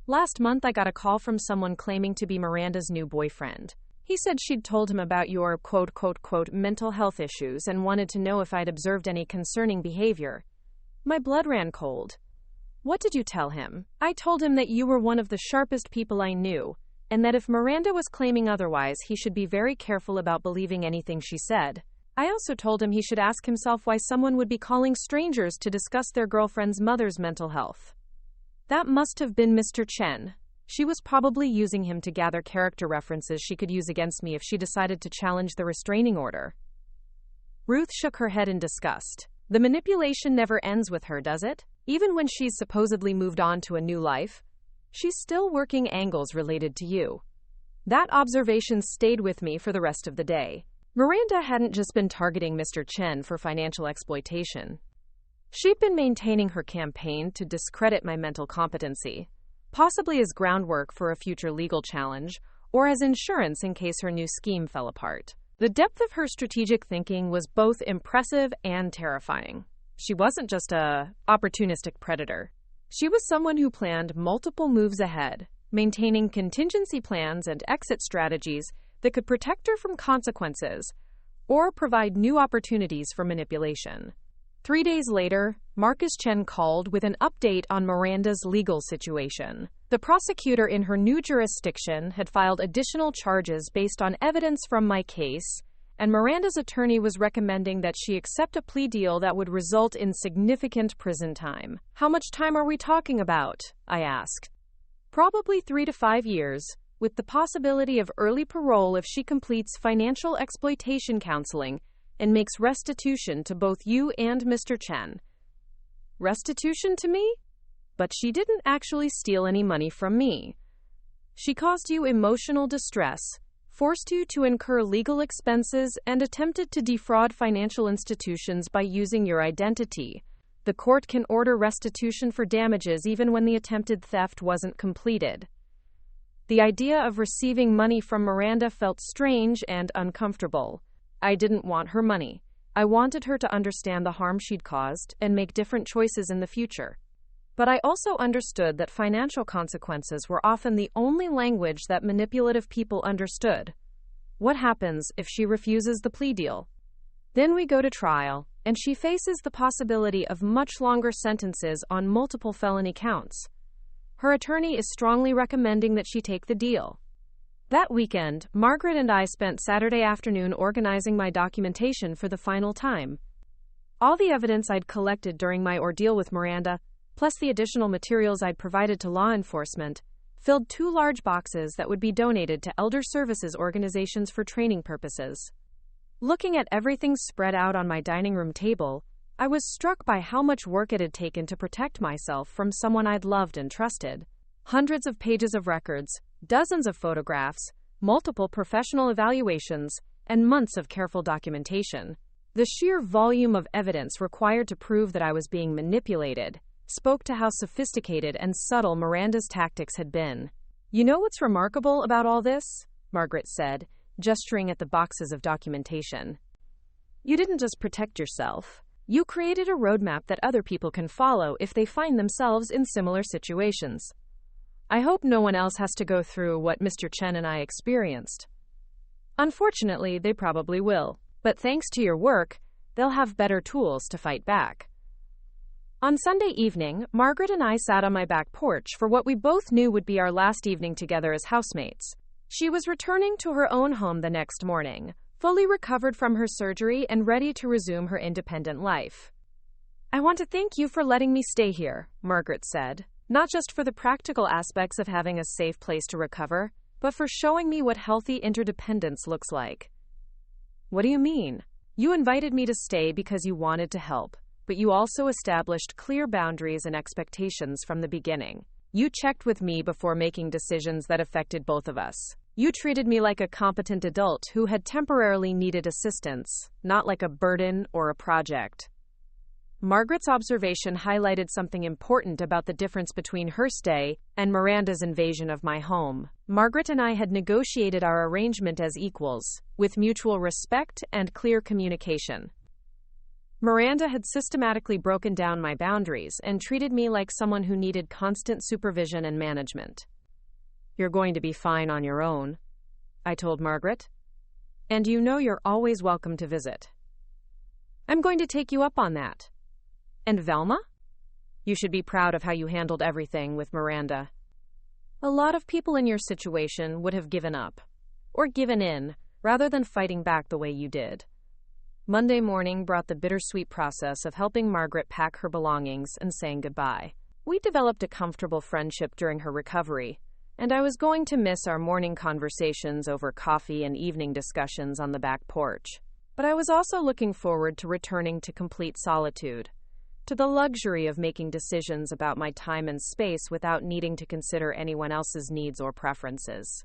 "Last month I got a call from someone claiming to be Miranda's new boyfriend. He said she'd told him about your quote, mental health issues and wanted to know if I'd observed any concerning behavior. My blood ran cold. What did you tell him?" "I told him that you were one of the sharpest people I knew, and that if Miranda was claiming otherwise, he should be very careful about believing anything she said. I also told him he should ask himself why someone would be calling strangers to discuss their girlfriend's mother's mental health. That must have been Mr. Chen. She was probably using him to gather character references she could use against me if she decided to challenge the restraining order." Ruth shook her head in disgust. "The manipulation never ends with her, does it? Even when she's supposedly moved on to a new life, she's still working angles related to you." That observation stayed with me for the rest of the day. Miranda hadn't just been targeting Mr. Chen for financial exploitation. She'd been maintaining her campaign to discredit my mental competency, possibly as groundwork for a future legal challenge, or as insurance in case her new scheme fell apart. The depth of her strategic thinking was both impressive and terrifying. She wasn't just a opportunistic predator. She was someone who planned multiple moves ahead, maintaining contingency plans and exit strategies that could protect her from consequences or provide new opportunities for manipulation. 3 days later, Marcus Chen called with an update on Miranda's legal situation. The prosecutor in her new jurisdiction had filed additional charges based on evidence from my case, and Miranda's attorney was recommending that she accept a plea deal that would result in significant prison time. "How much time are we talking about?" I asked. "Probably 3 to 5 years, with the possibility of early parole if she completes financial exploitation counseling and makes restitution to both you and Mr. Chen." "Restitution to me? But she didn't actually steal any money from me. She caused you emotional distress, forced you to incur legal expenses, and attempted to defraud financial institutions by using your identity. The court can order restitution for damages even when the attempted theft wasn't completed." The idea of receiving money from Miranda felt strange and uncomfortable. I didn't want her money. I wanted her to understand the harm she'd caused and make different choices in the future. But I also understood that financial consequences were often the only language that manipulative people understood. What happens if she refuses the plea deal? Then we go to trial, and she faces the possibility of much longer sentences on multiple felony counts. Her attorney is strongly recommending that she take the deal. That weekend, Margaret and I spent Saturday afternoon organizing my documentation for the final time. All the evidence I'd collected during my ordeal with Miranda, plus the additional materials I'd provided to law enforcement, filled 2 large boxes that would be donated to elder services organizations for training purposes. Looking at everything spread out on my dining room table, I was struck by how much work it had taken to protect myself from someone I'd loved and trusted. Hundreds of pages of records, dozens of photographs, multiple professional evaluations, and months of careful documentation. The sheer volume of evidence required to prove that I was being manipulated spoke to how sophisticated and subtle Miranda's tactics had been. "You know what's remarkable about all this?" Margaret said, gesturing at the boxes of documentation. "You didn't just protect yourself. You created a roadmap that other people can follow if they find themselves in similar situations. I hope no one else has to go through what Mr. Chen and I experienced. Unfortunately, they probably will. But thanks to your work, they'll have better tools to fight back." On Sunday evening, Margaret and I sat on my back porch for what we both knew would be our last evening together as housemates. She was returning to her own home the next morning, fully recovered from her surgery and ready to resume her independent life. "I want to thank you for letting me stay here," Margaret said, "not just for the practical aspects of having a safe place to recover, but for showing me what healthy interdependence looks like." "What do you mean?" "You invited me to stay because you wanted to help, but you also established clear boundaries and expectations from the beginning. You checked with me before making decisions that affected both of us. You treated me like a competent adult who had temporarily needed assistance, not like a burden or a project." Margaret's observation highlighted something important about the difference between her stay and Miranda's invasion of my home. Margaret and I had negotiated our arrangement as equals, with mutual respect and clear communication. Miranda had systematically broken down my boundaries and treated me like someone who needed constant supervision and management. "You're going to be fine on your own," I told Margaret. "And you know you're always welcome to visit." "I'm going to take you up on that." "And Velma? You should be proud of how you handled everything with Miranda. A lot of people in your situation would have given up, or given in, rather than fighting back the way you did." Monday morning brought the bittersweet process of helping Margaret pack her belongings and saying goodbye. We developed a comfortable friendship during her recovery, and I was going to miss our morning conversations over coffee and evening discussions on the back porch. But I was also looking forward to returning to complete solitude, to the luxury of making decisions about my time and space without needing to consider anyone else's needs or preferences.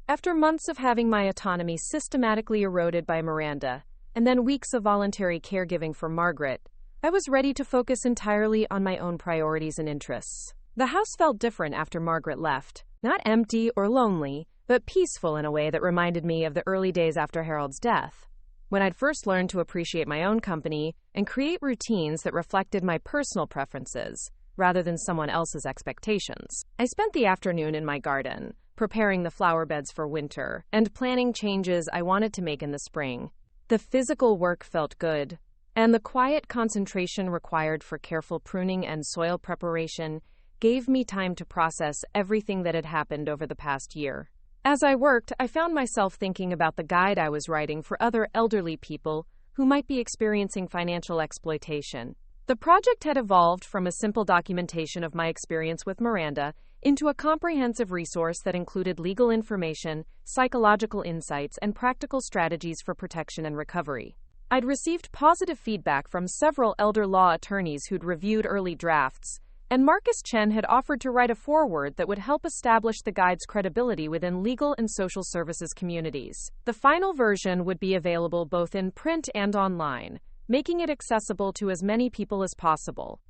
After months of having my autonomy systematically eroded by Miranda, and then weeks of voluntary caregiving for Margaret, I was ready to focus entirely on my own priorities and interests. The house felt different after Margaret left, not empty or lonely, but peaceful in a way that reminded me of the early days after Harold's death, when I'd first learned to appreciate my own company and create routines that reflected my personal preferences, rather than someone else's expectations. I spent the afternoon in my garden, preparing the flower beds for winter, and planning changes I wanted to make in the spring. The physical work felt good, and the quiet concentration required for careful pruning and soil preparation gave me time to process everything that had happened over the past year. As I worked, I found myself thinking about the guide I was writing for other elderly people who might be experiencing financial exploitation. The project had evolved from a simple documentation of my experience with Miranda into a comprehensive resource that included legal information, psychological insights, and practical strategies for protection and recovery. I'd received positive feedback from several elder law attorneys who'd reviewed early drafts, and Marcus Chen had offered to write a foreword that would help establish the guide's credibility within legal and social services communities. The final version would be available both in print and online, making it accessible to as many people as possible.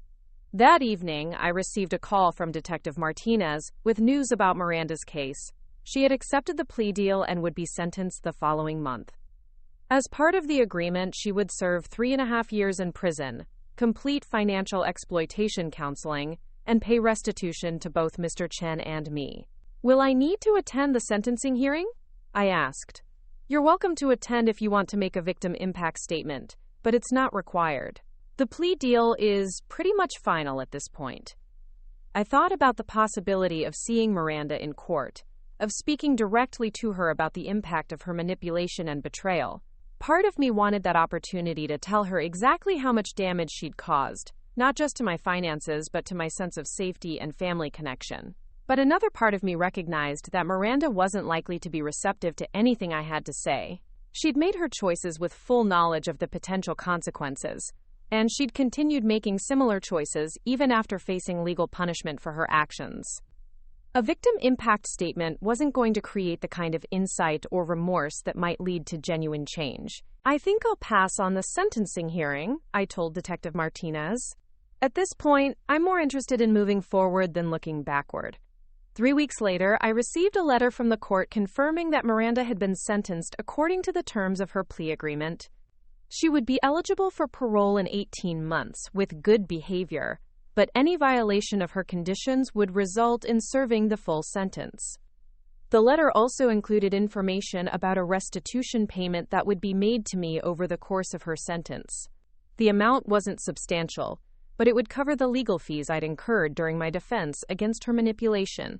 That evening, I received a call from Detective Martinez with news about Miranda's case. She had accepted the plea deal and would be sentenced the following month. As part of the agreement, she would serve 3.5 years in prison, complete financial exploitation counseling, and pay restitution to both Mr. Chen and me. "Will I need to attend the sentencing hearing?" I asked. "You're welcome to attend if you want to make a victim impact statement, but it's not required. The plea deal is pretty much final at this point." I thought about the possibility of seeing Miranda in court, of speaking directly to her about the impact of her manipulation and betrayal. Part of me wanted that opportunity to tell her exactly how much damage she'd caused, not just to my finances, but to my sense of safety and family connection. But another part of me recognized that Miranda wasn't likely to be receptive to anything I had to say. She'd made her choices with full knowledge of the potential consequences, and she'd continued making similar choices even after facing legal punishment for her actions. A victim impact statement wasn't going to create the kind of insight or remorse that might lead to genuine change. "I think I'll pass on the sentencing hearing," I told Detective Martinez. "At this point, I'm more interested in moving forward than looking backward." 3 weeks later, I received a letter from the court confirming that Miranda had been sentenced according to the terms of her plea agreement. She would be eligible for parole in 18 months with good behavior, but any violation of her conditions would result in serving the full sentence. The letter also included information about a restitution payment that would be made to me over the course of her sentence. The amount wasn't substantial, but it would cover the legal fees I'd incurred during my defense against her manipulation.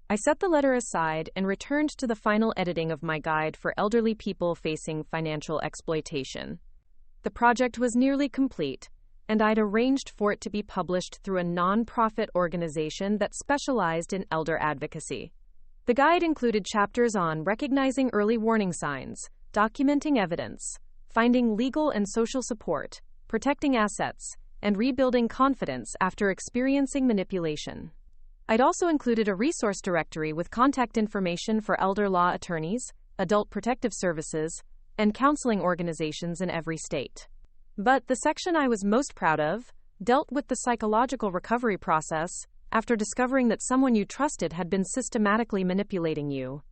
I set the letter aside and returned to the final editing of my guide for elderly people facing financial exploitation. The project was nearly complete, and I'd arranged for it to be published through a non-profit organization that specialized in elder advocacy. The guide included chapters on recognizing early warning signs, documenting evidence, finding legal and social support, protecting assets, and rebuilding confidence after experiencing manipulation. I'd also included a resource directory with contact information for elder law attorneys, adult protective services, and counseling organizations in every state. But the section I was most proud of dealt with the psychological recovery process after discovering that someone you trusted had been systematically manipulating you.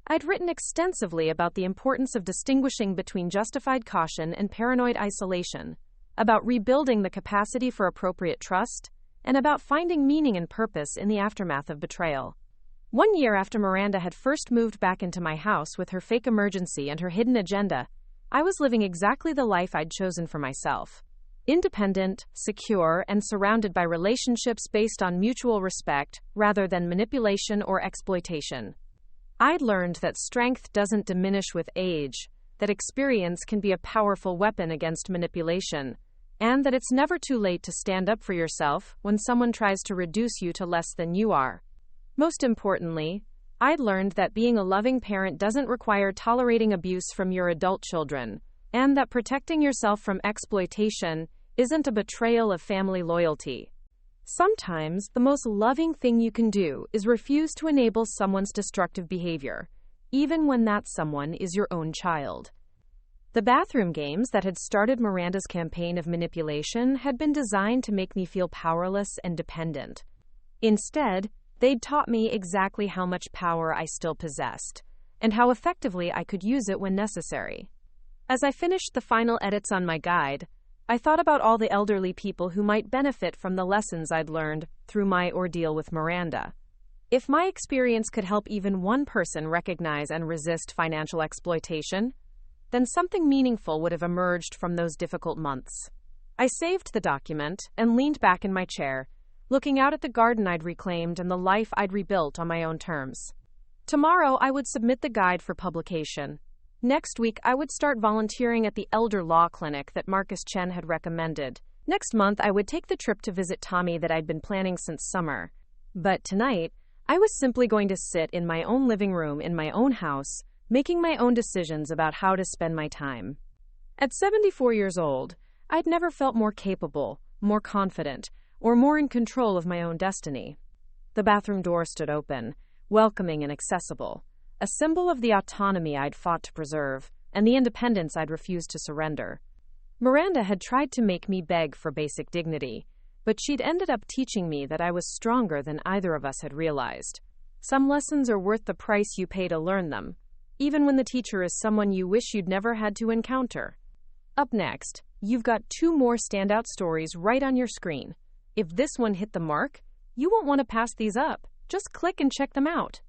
I'd written extensively about the importance of distinguishing between justified caution and paranoid isolation, about rebuilding the capacity for appropriate trust, and about finding meaning and purpose in the aftermath of betrayal. 1 year after Miranda had first moved back into my house with her fake emergency and her hidden agenda, I was living exactly the life I'd chosen for myself. Independent, secure, and surrounded by relationships based on mutual respect rather than manipulation or exploitation. I'd learned that strength doesn't diminish with age, that experience can be a powerful weapon against manipulation, and that it's never too late to stand up for yourself when someone tries to reduce you to less than you are. Most importantly, I'd learned that being a loving parent doesn't require tolerating abuse from your adult children, and that protecting yourself from exploitation isn't a betrayal of family loyalty. Sometimes, the most loving thing you can do is refuse to enable someone's destructive behavior, even when that someone is your own child. The bathroom games that had started Miranda's campaign of manipulation had been designed to make me feel powerless and dependent. Instead, they'd taught me exactly how much power I still possessed, and how effectively I could use it when necessary. As I finished the final edits on my guide, I thought about all the elderly people who might benefit from the lessons I'd learned through my ordeal with Miranda. If my experience could help even one person recognize and resist financial exploitation, then something meaningful would have emerged from those difficult months. I saved the document and leaned back in my chair, looking out at the garden I'd reclaimed and the life I'd rebuilt on my own terms. Tomorrow, I would submit the guide for publication. Next week, I would start volunteering at the elder law clinic that Marcus Chen had recommended. Next month, I would take the trip to visit Tommy that I'd been planning since summer. But tonight, I was simply going to sit in my own living room in my own house, making my own decisions about how to spend my time. At 74 years old, I'd never felt more capable, more confident, or more in control of my own destiny. The bathroom door stood open, welcoming and accessible, a symbol of the autonomy I'd fought to preserve, and the independence I'd refused to surrender. Miranda had tried to make me beg for basic dignity, but she'd ended up teaching me that I was stronger than either of us had realized. Some lessons are worth the price you pay to learn them, even when the teacher is someone you wish you'd never had to encounter. Up next, you've got 2 more standout stories right on your screen. If this one hit the mark, you won't want to pass these up. Just click and check them out.